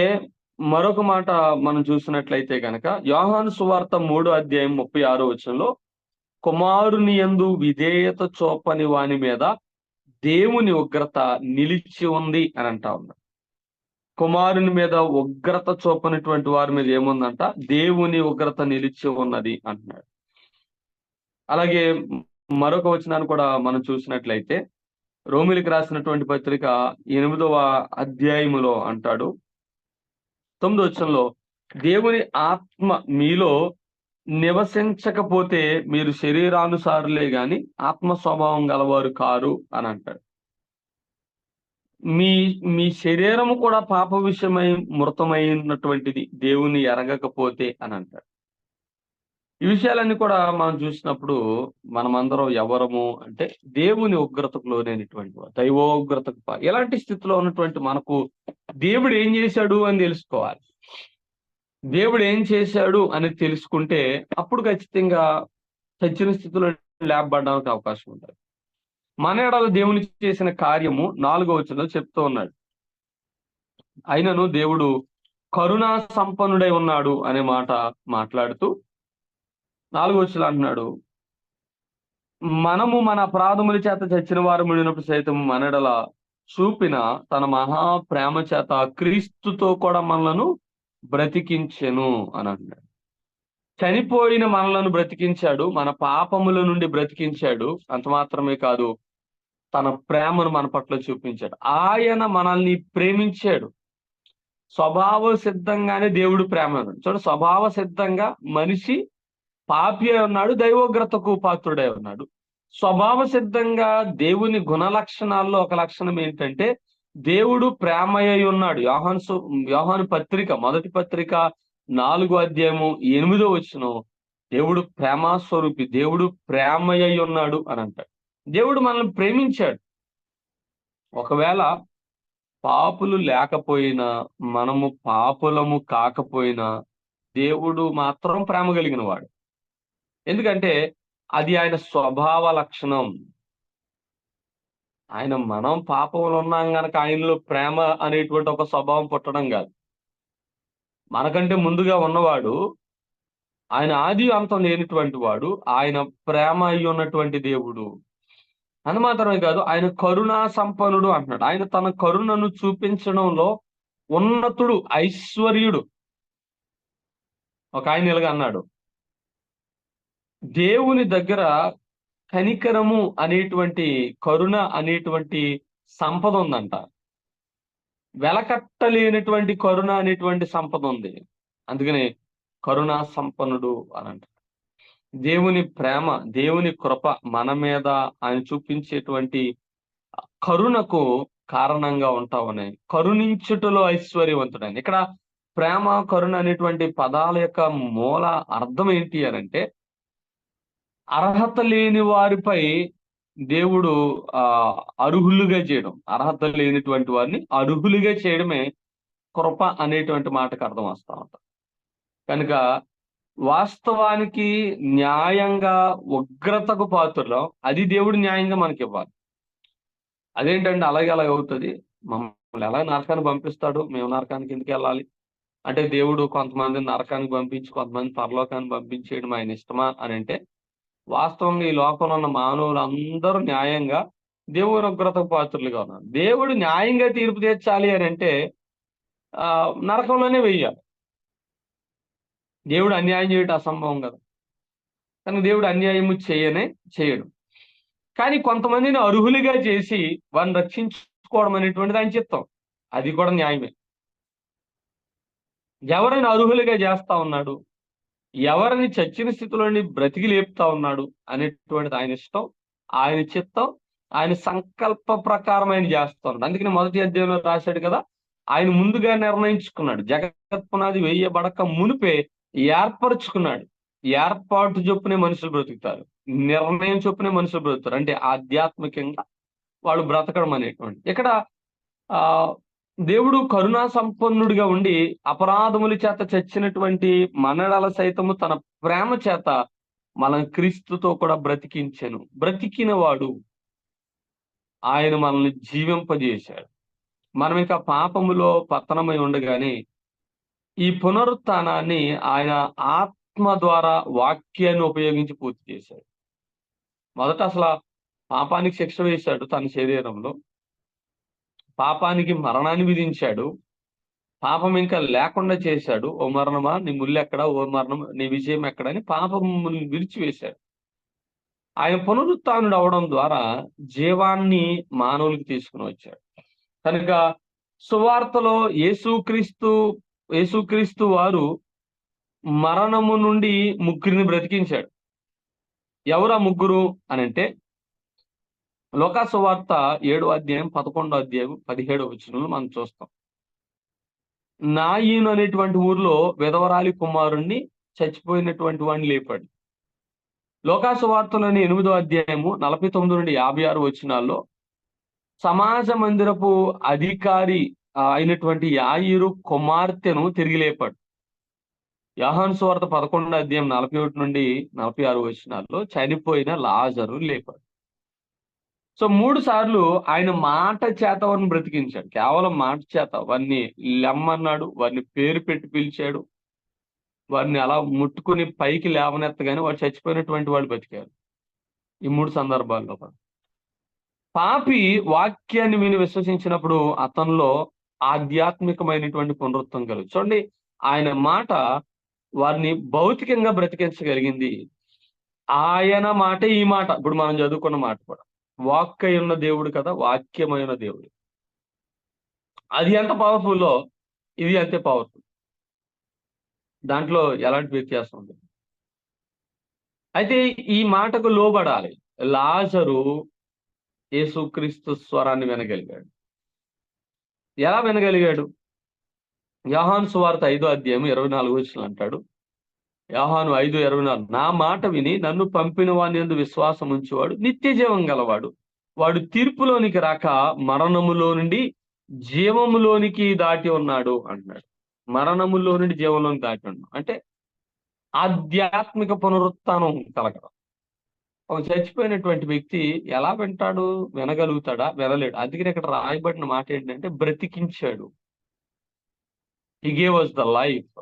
మరొక మాట మనం చూసినట్లయితే కనుక యోహాను సువార్త 3వ అధ్యాయం 36వ వచనంలో, కుమారుని యందు విధేయత చూపని వాని మీద దేవుని ఉగ్రత నిలిచి ఉంది అని అంటా ఉన్నాడు. కుమారుని మీద ఉగ్రత చూపనటువంటి వారి మీద ఏముందంట? దేవుని ఉగ్రత నిలిచి ఉన్నది అంటున్నాడు. అలాగే మరొక వచనాన్ని కూడా మనం చూసినట్లయితే రోమిలకు రాసినటువంటి పత్రిక 8వ అధ్యాయములో అంటాడు, 9వ వచనంలో, దేవుని ఆత్మ మీలో నివసించకపోతే మీరు శరీరానుసారులే గాని ఆత్మ స్వభావం గలవారు కారు అని అంటాడు. మీ మీ శరీరము కూడా పాప విషయమై మృతమైనటువంటిది దేవుని ఎరగకపోతే అని అంటాడు. ఈ విషయాలన్నీ కూడా మనం చూసినప్పుడు మనమందరం ఎవరము అంటే దేవుని ఉగ్రతకు లోనైనటువంటి వారు, దైవోగ్రతకు ఎలాంటి స్థితిలో ఉన్నటువంటి మనకు దేవుడు ఏం చేశాడు అని తెలుసుకోవాలి. దేవుడు ఏం చేశాడు అని తెలుసుకుంటే అప్పుడు ఖచ్చితంగా చచ్చిన స్థితిలో లేపబడడానికి అవకాశం ఉంటుంది. మన ఎడల దేవుని చేసిన కార్యము 4వ వచనంలో చెప్తూ ఉన్నాడు. అయినను దేవుడు కరుణా సంపన్నుడై ఉన్నాడు అనే మాట మాట్లాడుతూ 4వ వచనంలో అంటున్నాడు, మనము మన అపరాధముల చేత చచ్చిన వారు ముడినప్పుడు సైతం మనడల చూపిన తన మహా ప్రేమ చేత క్రీస్తుతో కూడా మనలను బ్రతికించెను అని అన్నాడు. చనిపోయిన మనలను బ్రతికించాడు, మన పాపముల నుండి బ్రతికించాడు. అంత మాత్రమే కాదు, తన ప్రేమను మన పట్ల చూపించాడు. ఆయన మనల్ని ప్రేమించాడు. స్వభావ సిద్ధంగానే దేవుడు ప్రేమ అన్నాడు. చూడ, స్వభావ సిద్ధంగా మనిషి పాపి అయి ఉన్నాడు, దైవోగ్రతకు పాత్రుడై ఉన్నాడు. స్వభావ సిద్ధంగా దేవుని గుణ లక్షణాల్లో ఒక లక్షణం ఏంటంటే దేవుడు ప్రేమయ్య ఉన్నాడు. యోహాను పత్రిక, మొదటి పత్రిక 4వ అధ్యాయము 8వ వచనం, దేవుడు ప్రేమాస్వరూపి, దేవుడు ప్రేమయ్య ఉన్నాడు అని అంటాడు. దేవుడు మనల్ని ప్రేమించాడు. ఒకవేళ పాపులు లేకపోయినా, మనము పాపులము కాకపోయినా దేవుడు మాత్రం ప్రేమ కలిగిన వాడు. ఎందుకంటే అది ఆయన స్వభావ లక్షణం. మనం పాపంలో ఉన్నాం గనక ఆయనలో ప్రేమ అనేటువంటి ఒక స్వభావం పుట్టడం కాదు. మనకంటే ముందుగా ఉన్నవాడు, ఆయన ఆది అంతం లేనటువంటి వాడు, ఆయన ప్రేమ అయి ఉన్నటువంటి దేవుడు అని మాత్రమే కాదు, ఆయన కరుణా సంపన్నుడు అంటున్నాడు. ఆయన తన కరుణను చూపించడంలో ఉన్నతుడు, ఐశ్వర్యుడు. ఒక ఆయన ఇలాగా అన్నాడు, దేవుని దగ్గర కనికరము అనేటువంటి, కరుణ అనేటువంటి సంపద ఉందంట. వెలకట్టలేనటువంటి కరుణ అనేటువంటి సంపద ఉంది. అందుకని కరుణా సంపన్నుడు అని అంటారు. దేవుని ప్రేమ, దేవుని కృప మన మీద ఆయన చూపించేటువంటి కరుణకు కారణంగా ఉంటామని, కరుణించుటలో ఐశ్వర్యవంతుడని. ఇక్కడ ప్రేమ, కరుణ అనేటువంటి పదాల యొక్క మూల అర్థం ఏంటి అని అంటే, అర్హత లేని వారిపై దేవుడు అర్హులుగా చేయడం, అర్హత లేనిటువంటి వారిని అర్హులుగా చేయడమే కృప అనేటువంటి మాటకు అర్థం వస్తా ఉంటాం. కనుక వాస్తవానికి న్యాయంగా ఉగ్రతకు పాత్రలో అది దేవుడు న్యాయంగా మనకి ఇవ్వాలి. అదేంటంటే అలాగే అవుతుంది, మమ్మల్ని ఎలా నరకానికి పంపిస్తాడు, మేము నరకానికి ఎందుకు వెళ్ళాలి అంటే దేవుడు కొంతమందిని నరకానికి పంపించి కొంతమంది పరలోకానికి పంపించేయడం ఆయన ఇష్టమా అని అంటే, వాస్తవంగా ఈ లోకంలో ఉన్న మానవులు అందరూ న్యాయంగా దేవుని ఉగ్రతకు పాత్రలుగా ఉన్నారు. దేవుడు న్యాయంగా తీర్పు తీర్చాలి అని అంటే నరకంలోనే వెయ్యాలి. దేవుడు అన్యాయం చేయడం అసంభవం కదా. కానీ దేవుడు అన్యాయము చేయడు. కానీ కొంతమందిని అర్హులుగా చేసి వారిని రక్షించుకోవడం అనేటువంటిది ఆయన చిత్తం. అది కూడా న్యాయమే. ఎవరిని అర్హులుగా చేస్తా ఉన్నాడు, ఎవరిని చచ్చిన స్థితిలోని బ్రతికి లేపుతా ఉన్నాడు అనేటువంటిది ఆయన ఇష్టం, ఆయన చిత్తం, ఆయన సంకల్ప ప్రకారం ఆయన చేస్తా ఉన్నాడు. అందుకని మొదటి అధ్యాయంలో రాశాడు కదా, ఆయన ముందుగా నిర్ణయించుకున్నాడు. జగత్ పునాది వేయబడక మునిపే ఏర్పరచుకున్నాడు. ఏర్పాటు చొప్పునే మనుషులు బ్రతుకుతారు, నిర్ణయం చొప్పునే మనుషులు బ్రతుకుతారు. అంటే ఆధ్యాత్మికంగా వాళ్ళు బ్రతకడం అనేటువంటి. ఇక్కడ దేవుడు కరుణా సంపన్నుడిగా ఉండి అపరాధముల చేత చచ్చినటువంటి మనడల సైతము తన ప్రేమ చేత మనం క్రీస్తుతో కూడా బ్రతికించెను. బ్రతికిన వాడు ఆయన మనల్ని జీవింపజేశాడు. మనం ఇంకా పాపములో పతనమై ఉండగానే ఈ పునరుత్థానాన్ని ఆయన ఆత్మ ద్వారా వాక్యాన్ని ఉపయోగించి పూర్తి చేశాడు. మొదట అసలు పాపానికి శిక్ష వేశాడు తన శరీరంలో, పాపానికి మరణాన్ని విధించాడు, పాపం ఇంకా లేకుండా చేశాడు. ఓ మరణమా నీ ముళ్ళు ఎక్కడ, ఓ మరణం నీ విజయం ఎక్కడ అని పాపముని విరిచివేశాడు. ఆయన పునరుత్థానుడు అవడం ద్వారా జీవాన్ని మానవులకు తీసుకుని వచ్చాడు. కనుక సువార్తలో యేసుక్రీస్తు వారు మరణము నుండి ముగ్గురిని బ్రతికించాడు. ఎవరు ఆ ముగ్గురు అని అంటే, లోకాసు వార్త 7వ అధ్యాయం 11వ అధ్యాయం 17వ వచనంలో మనం చూస్తాం. నాయీను అనేటువంటి ఊర్లో విధవరాలి కుమారుణ్ణి చచ్చిపోయినటువంటి వాడిని లేపాడు. లోకాసు వార్తలోని 8వ అధ్యాయము 49 నుండి 56 వచనాల్లో సమాజ మందిరపు అధికారి అయినటువంటి యాయీరు కుమార్తెను తిరిగి లేపాడు. యోహాను సువార్త 11వ అధ్యాయం 41 నుండి 46 వచనాల్లో చనిపోయిన లాజరు లేపాడు. సో 3 సార్లు ఆయన మాట చేత వారిని బ్రతికించాడు. కేవలం మాట చేత వారిని లెమ్మన్నాడు, వారిని పేరు పెట్టి పిలిచాడు, వారిని అలా ముట్టుకుని పైకి లేవనెత్తగానే వాడు చచ్చిపోయినటువంటి వాళ్ళు బతికారు. ఈ 3 సందర్భాల్లో పాపి వాక్యాన్ని విని విశ్వసించినప్పుడు అతనిలో ఆధ్యాత్మికమైనటువంటి పునరుత్వం కలుగు. చూడండి, ఆయన మాట వారిని భౌతికంగా బ్రతికించగలిగింది. ఆయన మాట ఈ మాట ఇప్పుడు మనం చదువుకున్న మాట కూడా వాక్య ఉన్న దేవుడు కదా, వాక్యమైన దేవుడు. అది ఎంత పవర్ఫుల్లో ఇది అంతే పవర్ఫుల్. దాంట్లో ఎలాంటి వ్యత్యాసం ఉంది. అయితే ఈ మాటకు లోబడాలి. లాజరు యేసుక్రీస్తు స్వరాన్ని వినగలిగాడు. ఎలా వినగలిగాడు? యోహాను సువార్త 5వ అధ్యాయం 24 వచనం అంటాడు. యోహాను 5:24 నా మాట విని నన్ను పంపిన వాని యందు విశ్వాసం ఉంచేవాడు నిత్య జీవం గలవాడు. వాడు తీర్పులోనికి రాక మరణములో నుండి జీవములోనికి దాటి ఉన్నాడు అంటున్నాడు. మరణములో నుండి జీవంలోనికి దాటి ఉన్నాడు అంటే ఆధ్యాత్మిక పునరుత్థానం కలగడం. ఒక చచ్చిపోయినటువంటి వ్యక్తి ఎలా వింటాడు? వినగలుగుతాడా? వినలేడు. అందుకని ఇక్కడ రాయబడిన మాట ఏంటంటే బ్రతికించాడు. He gave us the life.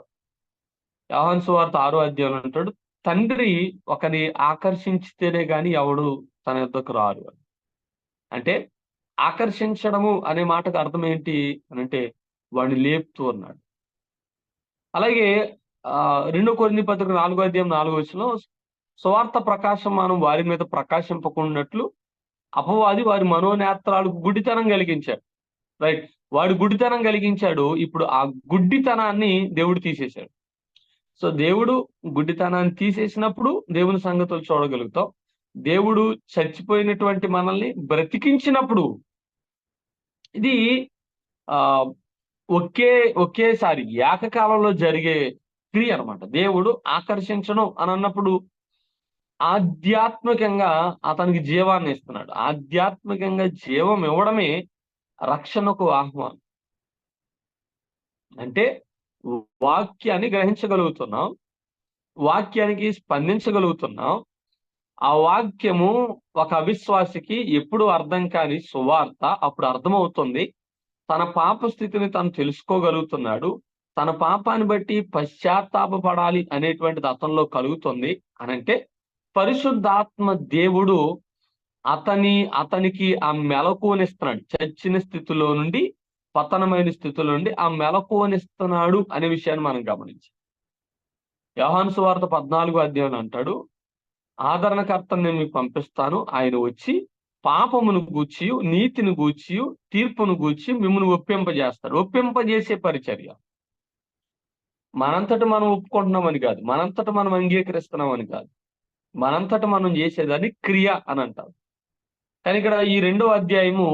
యోహాను సువార్త 6వ అధ్యాయంలో అంటాడు, తండ్రి ఒకని ఆకర్షించితేనే గాని ఎవడు తన యొద్దకు రారు. అంటే ఆకర్షించడము అనే మాటకు అర్థం ఏంటి అని అంటే వాడిని లేపుతూ ఉన్నాడు. అలాగే 2 కొరింథీ పత్రిక 4వ అధ్యాయం 4వ వచనంలో సువార్త ప్రకాశం మనం వారి మీద ప్రకాశింపకున్నట్లు అపవాది వారి మనోనేత్రాలకు గుడ్డితనం కలిగించాడు. రైట్, వాడు గుడ్డితనం కలిగించాడు. ఇప్పుడు ఆ గుడ్డితనాన్ని దేవుడు తీసేశాడు. సో దేవుడు గుడ్డితనాన్ని తీసేసినప్పుడు దేవుని సంగతులు చూడగలుగుతాం. దేవుడు చచ్చిపోయినటువంటి మనల్ని బ్రతికించినప్పుడు ఇది ఒకేసారి ఏకకాలంలో జరిగే క్రియ అనమాట. దేవుడు ఆకర్షించడం అని అన్నప్పుడు ఆధ్యాత్మికంగా అతనికి జీవాన్ని ఇస్తున్నాడు. ఆధ్యాత్మికంగా జీవం ఇవ్వడమే రక్షణకు ఆహ్వానం. అంటే వాక్యాన్ని గ్రహించగలుగుతున్నాం, వాక్యానికి స్పందించగలుగుతున్నాం. ఆ వాక్యము ఒక అవిశ్వాసికి ఎప్పుడు అర్థం కాని సువార్త అప్పుడు అర్థమవుతుంది. తన పాప స్థితిని తను తెలుసుకోగలుగుతున్నాడు. తన పాపాన్ని బట్టి పశ్చాత్తాపపడాలి అనేటువంటిది అతనిలో కలుగుతుంది. అనంటే పరిశుద్ధాత్మ దేవుడు అతనికి ఆ మెలకువనిస్తున్నాడు. చచ్చిన స్థితిలో నుండి, పతనమైన స్థితిలో నుండి ఆ మెలకువనిస్తున్నాడు అనే విషయాన్ని మనం గమనించాం. యోహాను సువార్త 14వ అధ్యాయం అంటాడు, ఆదరణకర్తను నేను మీకు పంపిస్తాను. ఆయన వచ్చి పాపమును గూర్చి, నీతిని గూర్చి, తీర్పును గూర్చి మిమ్మల్ని ఒప్పింపజేస్తాడు. ఒప్పింపజేసే పరిచర్య. మనంతట మనం ఒప్పుకుంటున్నామని కాదు, మనంతట మనం అంగీకరిస్తున్నామని కాదు, మనంతట మనం చేసేదాన్ని క్రియ అని అంటారు. కానీ ఇక్కడ ఈ 2వ అధ్యాయము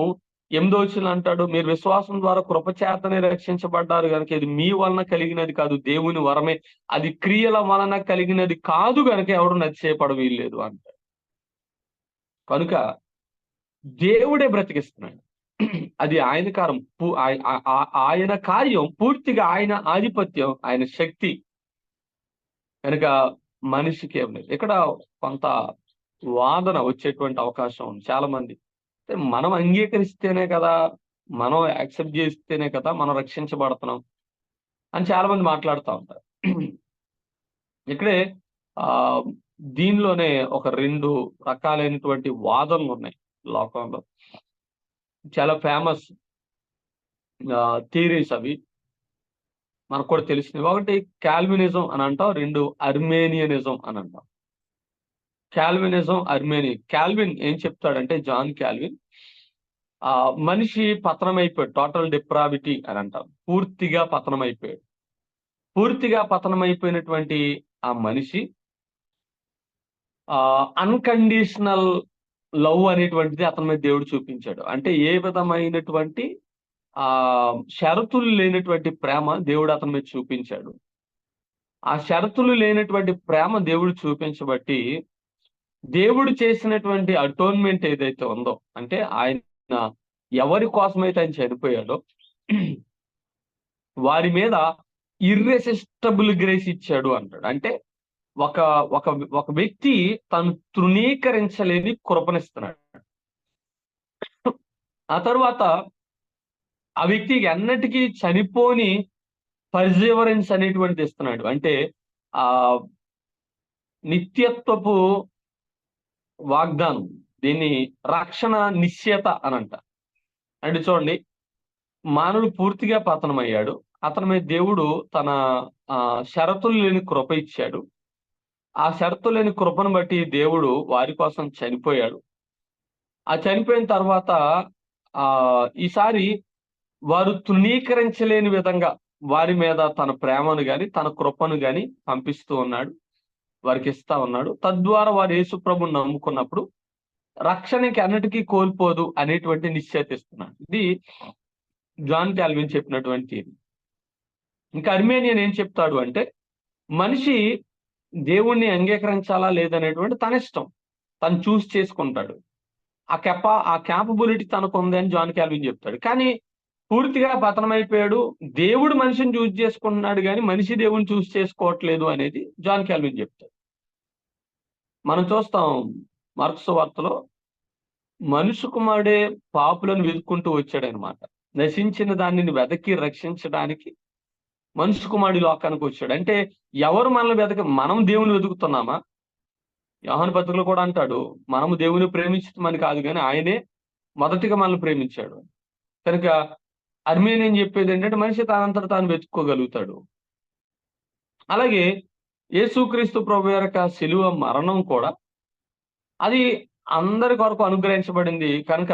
8వ వచనం అంటాడు, మీరు విశ్వాసం ద్వారా కృపచేతనే రక్షించబడ్డారు కనుక ఇది మీ వలన కలిగినది కాదు, దేవుని వరమే. అది క్రియల వలన కలిగినది కాదు కనుక ఎవడు నచ్చేపడ వీల్లేదు అంటాడు. కనుక దేవుడే బ్రతికిస్తున్నాడు. అది ఆయన కారం, ఆయన కార్యం పూర్తిగా, ఆయన ఆధిపత్యం, ఆయన శక్తి. కనుక మనిషికి ఏం లేదు. ఇక్కడ కొంత వాదన వచ్చేటువంటి అవకాశం ఉంది. చాలా మంది మనం అంగీకరిస్తేనే కదా, మనం యాక్సెప్ట్ చేస్తేనే కదా మనం రక్షించబడుతున్నాం అని చాలా మంది మాట్లాడుతూ ఉంటారు. ఇక్కడే దీనిలోనే ఒక 2 రకాలైనటువంటి వాదనలు ఉన్నాయి లోకంలో. చాలా ఫేమస్ థియరీస్ అవి మనకు కూడా తెలిసినవి. ఒకటి కాల్వినిజం అని అంటాం, 2 అర్మేనియనిజం అని అంటాం. కాల్వినిజం, కాల్విన్ ఏం చెప్తాడంటే, జాన్ కాల్విన్ మనిషి పతనమైపోయాడు, టోటల్ డిప్రావిటీ అని అంటాం. పూర్తిగా పతనమైపోయాడు. పూర్తిగా పతనమైపోయినటువంటి ఆ మనిషి అన్కండిషనల్ లవ్ అనేటువంటిది అతని మీద దేవుడు చూపించాడు. అంటే ఏ విధమైనటువంటి షరతులు లేనటువంటి ప్రేమ దేవుడు అతని మీద చూపించాడు. ఆ షరతులు లేనటువంటి ప్రేమ దేవుడు చూపించబట్టి దేవుడు చేసినటువంటి అటోన్మెంట్ ఏదైతే ఉందో, అంటే ఆయన ఎవరి కోసమైతే ఆయన చనిపోయాడో వారి మీద ఇర్రెసిస్టబుల్ గ్రేస్ ఇచ్చాడు అంటాడు. అంటే ఒక ఒక ఒక వ్యక్తి తను తృణీకరించలేని కృపనిస్తున్నాడు. ఆ తర్వాత ఆ వ్యక్తికి ఎన్నటికీ చనిపోని పర్జీవరెన్స్ అనేటువంటిది ఇస్తున్నాడు. అంటే ఆ నిత్యత్వపు వాగ్దానం, దీన్ని రక్షణ నిశ్చయత అని అంట. అంటే చూడండి, మానవుడు పూర్తిగా పతనమయ్యాడు. అతని మీద దేవుడు తన షరతులు లేని కృప ఇచ్చాడు. ఆ షరతులు లేని కృపను బట్టి దేవుడు వారి కోసం చనిపోయాడు. ఆ చనిపోయిన తర్వాత ఈసారి వారు తృణీకరించలేని విధంగా వారి మీద తన ప్రేమను గాని తన కృపను గాని పంపిస్తూ ఉన్నాడు, వారికి ఇస్తా ఉన్నాడు. తద్వారా వారు యేసు ప్రభువుని నమ్ముకున్నప్పుడు రక్షణకి అన్నిటికీ కోల్పోదు అనేటువంటి నిశ్చయిత ఇస్తున్నాడు. ఇది జాన్ కాల్విన్ చెప్పినటువంటి. ఇంకా అర్మేనియన్ ఏం చెప్తాడు అంటే, మనిషి దేవుణ్ణి అంగీకరించాలా లేదనేటువంటి తన ఇష్టం, తను చూస్ చేసుకుంటాడు. ఆ క్యాపబిలిటీ తనకు ఉంది అని జాన్ కాల్విన్ చెప్తాడు. కానీ పూర్తిగా పతనమైపోయాడు, దేవుడు మనిషిని చూస్ చేసుకుంటున్నాడు కానీ మనిషి దేవుని చూస్ చేసుకోవట్లేదు అనేది జాన్ కాల్విన్ చెప్తాడు. మనం చూస్తాం మార్కు సువార్తలో, మనుషు కుమారుడే పాపులను వెతుక్కుంటూ వచ్చాడు అనమాట. నశించిన దానిని వెతకి రక్షించడానికి మనుషు కుమారుడు లోకానికి వచ్చాడు. అంటే ఎవరు మనల్ని మనం దేవుని వెతుకుతున్నామా? యోహాను పత్రికలో కూడా అంటాడు, మనము దేవుని ప్రేమించమని కాదు కానీ ఆయనే మొదటిగా మనల్ని ప్రేమించాడు. కనుక అర్మేనియన్ చెప్పేది ఏంటంటే, మనిషి తానంతట తాను వెతుక్కోగలుగుతాడు. అలాగే యేసుక్రీస్తు ప్రభు యొక్క శిలువ మరణం కూడా అది అందరి కొరకు అనుగ్రహించబడింది కనుక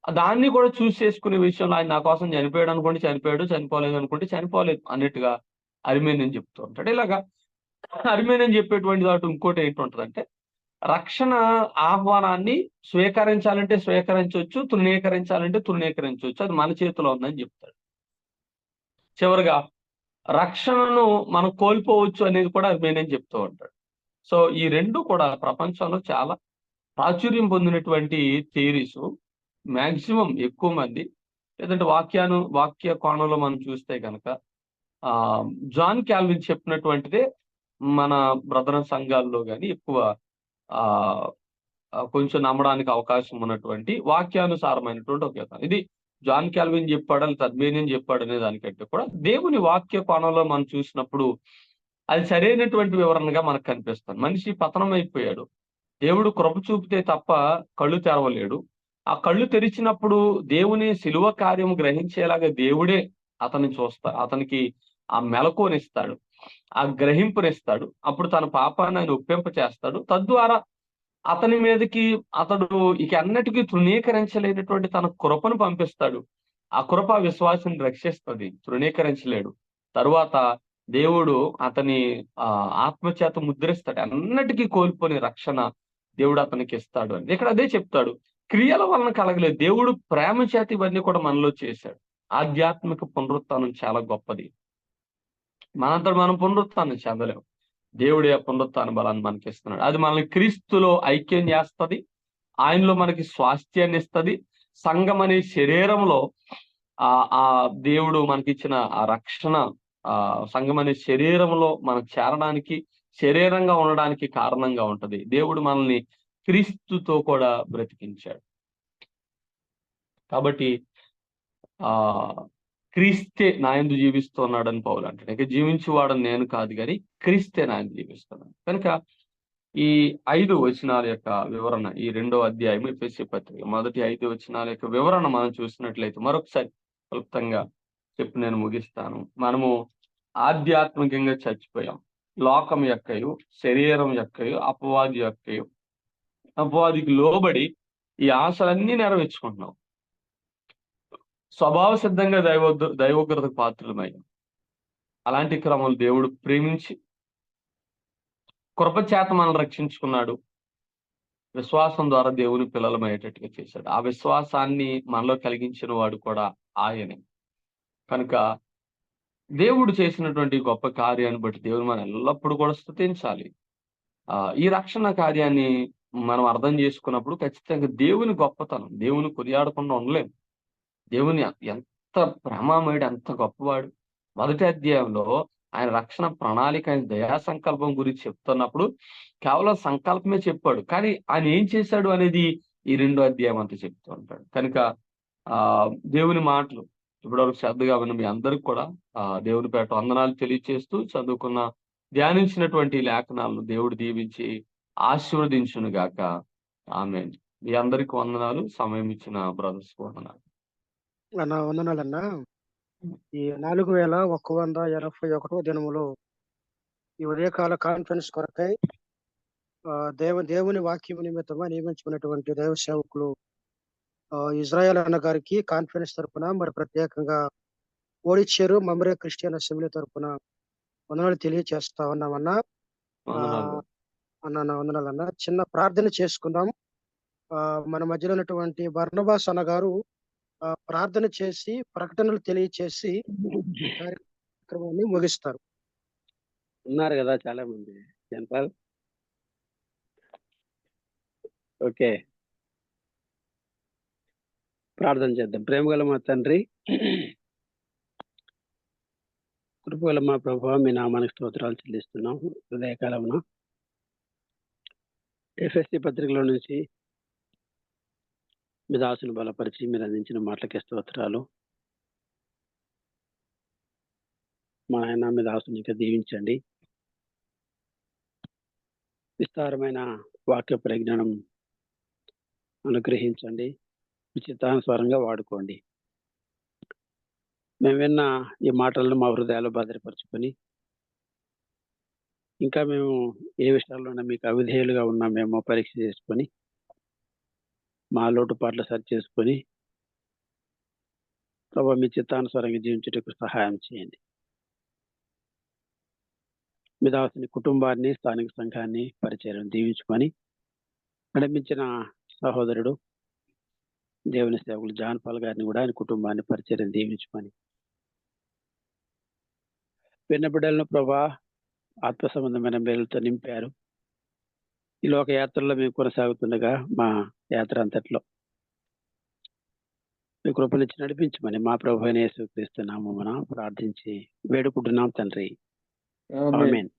దాన్ని కూడా చూస్ చేసుకునే విషయంలో ఆయన నా కోసం చనిపోయాడు అనుకోండి చనిపోయాడు, చనిపోలేదు అనుకుంటే చనిపోలేదు అన్నట్టుగా అర్మేనియన్ చెప్తూ ఉంటాడు. ఇలాగా అర్మేనియన్ చెప్పేటువంటి దాంట్లో ఇంకోటి ఏంటుంటదంటే, రక్షణ ఆహ్వానాన్ని స్వీకరించాలంటే స్వీకరించవచ్చు, తృణీకరించాలంటే తృణీకరించవచ్చు, అది మన చేతిలో ఉందని చెప్తాడు. చివరిగా రక్షణను మనం కోల్పోవచ్చు అనేది కూడా అర్మేనియన్ చెప్తూ ఉంటాడు. సో ఈ రెండు కూడా ప్రపంచంలో చాలా ప్రాచుర్యం పొందినటువంటి థియరీస్. మ్యాక్సిమం ఎక్కువ మంది, లేదంటే వాక్య కోణంలో మనం చూస్తే కనుక జాన్ కాల్విన్ చెప్పినటువంటిదే మన బ్రదర్ సంఘాల్లో కానీ ఎక్కువ కొంచెం నమ్మడానికి అవకాశం ఉన్నటువంటి వాక్యానుసారమైనటువంటి ఒక యత్నం. ఇది జాన్ కాల్విన్ చెప్పాడు, లేదా అర్మేనియన్ చెప్పాడు అనే దానికంటే కూడా దేవుని వాక్య కోణంలో మనం చూసినప్పుడు అది సరైనటువంటి వివరణగా మనకు కనిపిస్తుంది. మనిషి పతనం అయిపోయాడు, దేవుడు కృప చూపితే తప్ప కళ్ళు తెరవలేడు. ఆ కళ్ళు తెరిచినప్పుడు దేవుని శిలువ కార్యము గ్రహించేలాగా దేవుడే అతనికి ఆ మెలకువనిస్తాడు, ఆ గ్రహింపునిస్తాడు. అప్పుడు తన పాపాన్ని ఆయన ఒప్పింప చేస్తాడు. తద్వారా అతని మీదకి అతడు ఇక అన్నిటికీ తృణీకరించలేనటువంటి తన కృపను పంపిస్తాడు. ఆ కృప విశ్వాసాన్ని రక్షిస్తుంది, తృణీకరించలేడు. తరువాత దేవుడు అతని ఆత్మచేత ముద్రిస్తాడు, అన్నిటికీ కోల్పోని రక్షణ దేవుడు అతనికి ఇస్తాడు అని ఇక్కడ అదే చెప్తాడు. క్రియల వలన కలగలేదు, దేవుడు ప్రేమ చేత ఇవన్నీ కూడా మనలో చేశాడు. ఆధ్యాత్మిక పునరుత్థానం చాలా గొప్పది. మనంతా మనం పునరుత్థానం చెందలేము, దేవుడే పునరుత్థాన బలాన్ని మనకి ఇస్తున్నాడు. అది మనల్ని క్రీస్తులో ఐక్యం చేస్తుంది, ఆయనలో మనకి స్వాస్థ్యాన్ని ఇస్తుంది. సంఘం అనే శరీరంలో ఆ దేవుడు మనకిచ్చిన ఆ రక్షణ సంఘం అనే శరీరంలో మనం చేరడానికి, శరీరంగా ఉండడానికి కారణంగా ఉంటది. దేవుడు మనల్ని క్రీస్తుతో కూడా బ్రతికించాడు. కాబట్టి క్రీస్తే నా యందు జీవిస్తున్నాడని పౌలు అంటాడు. ఇక జీవించేవాడని నేను కాదు కానీ క్రీస్తే నా యందు జీవిస్తున్నాడు. కనుక ఈ 5 వచనాల యొక్క వివరణ, ఈ 2వ అధ్యాయం ఎఫెసీ పత్రిక మొదటి 5 వచనాల యొక్క వివరణ మనం చూసినట్లయితే, మరొకసారి క్లుప్తంగా చెప్పి నేను ముగిస్తాను. మనము ఆధ్యాత్మికంగా చచ్చిపోయాం. లోకం యొక్కయు, శరీరం యొక్కయు, అపవాదికి లోబడి ఈ ఆశలన్నీ నెరవేర్చుకుంటున్నాం. స్వభావ సిద్ధంగా దైవోగ్రతకు పాత్రలమయ్యాం. అలాంటి క్రమంలో దేవుడు ప్రేమించి కృపచేత మనల్ని రక్షించుకున్నాడు. విశ్వాసం ద్వారా దేవుని పిల్లలమయ్యేటట్టుగా చేశాడు. ఆ విశ్వాసాన్ని మనలో కలిగించిన వాడు కూడా ఆయనే. కనుక దేవుడు చేసినటువంటి గొప్ప కార్యాన్ని బట్టి దేవుని మనం ఎల్లప్పుడూ కూడా స్తుతించాలి. ఈ రక్షణ కార్యాన్ని మనం అర్థం చేసుకున్నప్పుడు ఖచ్చితంగా దేవుని గొప్పతనం, దేవుని కొనియాడకుండా ఉండలేం. దేవుని ఎంత ప్రేమామయుడు, ఎంత గొప్పవాడు. మొదటి అధ్యాయంలో ఆయన రక్షణ ప్రణాళిక, ఆయన దయా సంకల్పం గురించి చెప్తున్నప్పుడు కేవలం సంకల్పమే చెప్పాడు. కానీ ఆయన ఏం చేశాడు అనేది ఈ 2వ అధ్యాయం అంతా చెప్తూ ఉంటాడు. కనుక దేవుని మాటలు ఇప్పటివరకు శ్రద్ధగా విన్న మీ అందరికి కూడా దేవుని పేట వందనాలు తెలియజేస్తూ, చదువుకున్న ధ్యానించినటువంటి లేఖనాలను దేవుడు దీవించి ఆశీర్వదించును గాక. ఆమేన్. మీ అందరికి వందనాలు. సమయం ఇచ్చిన బ్రదర్స్ వందనాలు. అన్న వందనాలన్నా. ఈ 4181వ దినములో ఈ ఉదయకాల కాన్ఫరెన్స్ కొరకై దేవుని వాక్యం నిమిత్తమా నియమించుకున్నటువంటి దైవ సేవకులు ఇజ్రాయెల్ అన్న గారికి కాన్ఫరెన్స్ తరపున మరి ప్రత్యేకంగా ఓడిచ్చారు మమరే క్రిస్టియన్ అసెంబ్లీ తరపున వందనాలు తెలియజేస్తా ఉన్నామన్నా. వందనాలన్నా. చిన్న ప్రార్థన చేసుకుందాం. మన మధ్యలో ఉన్నటువంటి బర్నబాస్ అన్న గారు ప్రార్థన చేసి ప్రకటనలు తెలియచేసి కార్యక్రమాన్ని ముగిస్తారు. ఉన్నారు కదా చాలా మంది జనపాల్. ఓకే, ప్రార్థన చేద్దాం. ప్రేమగల మా తండ్రి, కృపగల మా ప్రభువా, మీ నామానికి స్తోత్రాలు చెల్లిస్తున్నాం. ఉదయకాలమున ఎఫ్ఎస్సి పత్రికలో నుంచి మీ దాసుని బలపరిచి మీరు అందించిన మాటలకే స్తోత్రాలు. మా ఆయన మీ దాసుని ఇంకా దీవించండి. విస్తారమైన వాక్య పరిజ్ఞానం అనుగ్రహించండి. మీ చిత్తానుసారంగా వాడుకోండి. మేము విన్న ఈ మాటలను మా హృదయాలు భద్రపరుచుకొని ఇంకా మేము ఏ విషయాల్లోనే మీకు అవిధేయులుగా ఉన్నామేమో పరీక్ష చేసుకొని మా లోటుపాట్లు సరి చేసుకొని ప్రభావ మీ చిత్తానుసారంగా జీవించుటకు సహాయం చేయండి. మీ దాసుని కుటుంబాన్ని, స్థానిక సంఘాన్ని, పరిచయం దీవించుకొని నడిపించిన సహోదరుడు దేవుని సేవకులు జాన్పాల్ గారిని కూడా ఆయన కుటుంబాన్ని, పరిచయం దీవించుకొని విన్న బిడ్డలను ప్రభా ఆత్మ సంబంధమైన మేలుతో నింపారు. ఈ లోక యాత్రలో మేము కొనసాగుతుండగా మా యాత్ర అంతట్లో మీ కృపనిచ్చి నడిపించమని మా ప్రభు అయిన యేసుక్రీస్తు నామమున ప్రార్థించి వేడుకుంటున్నాం తండ్రి. ఆమేన్.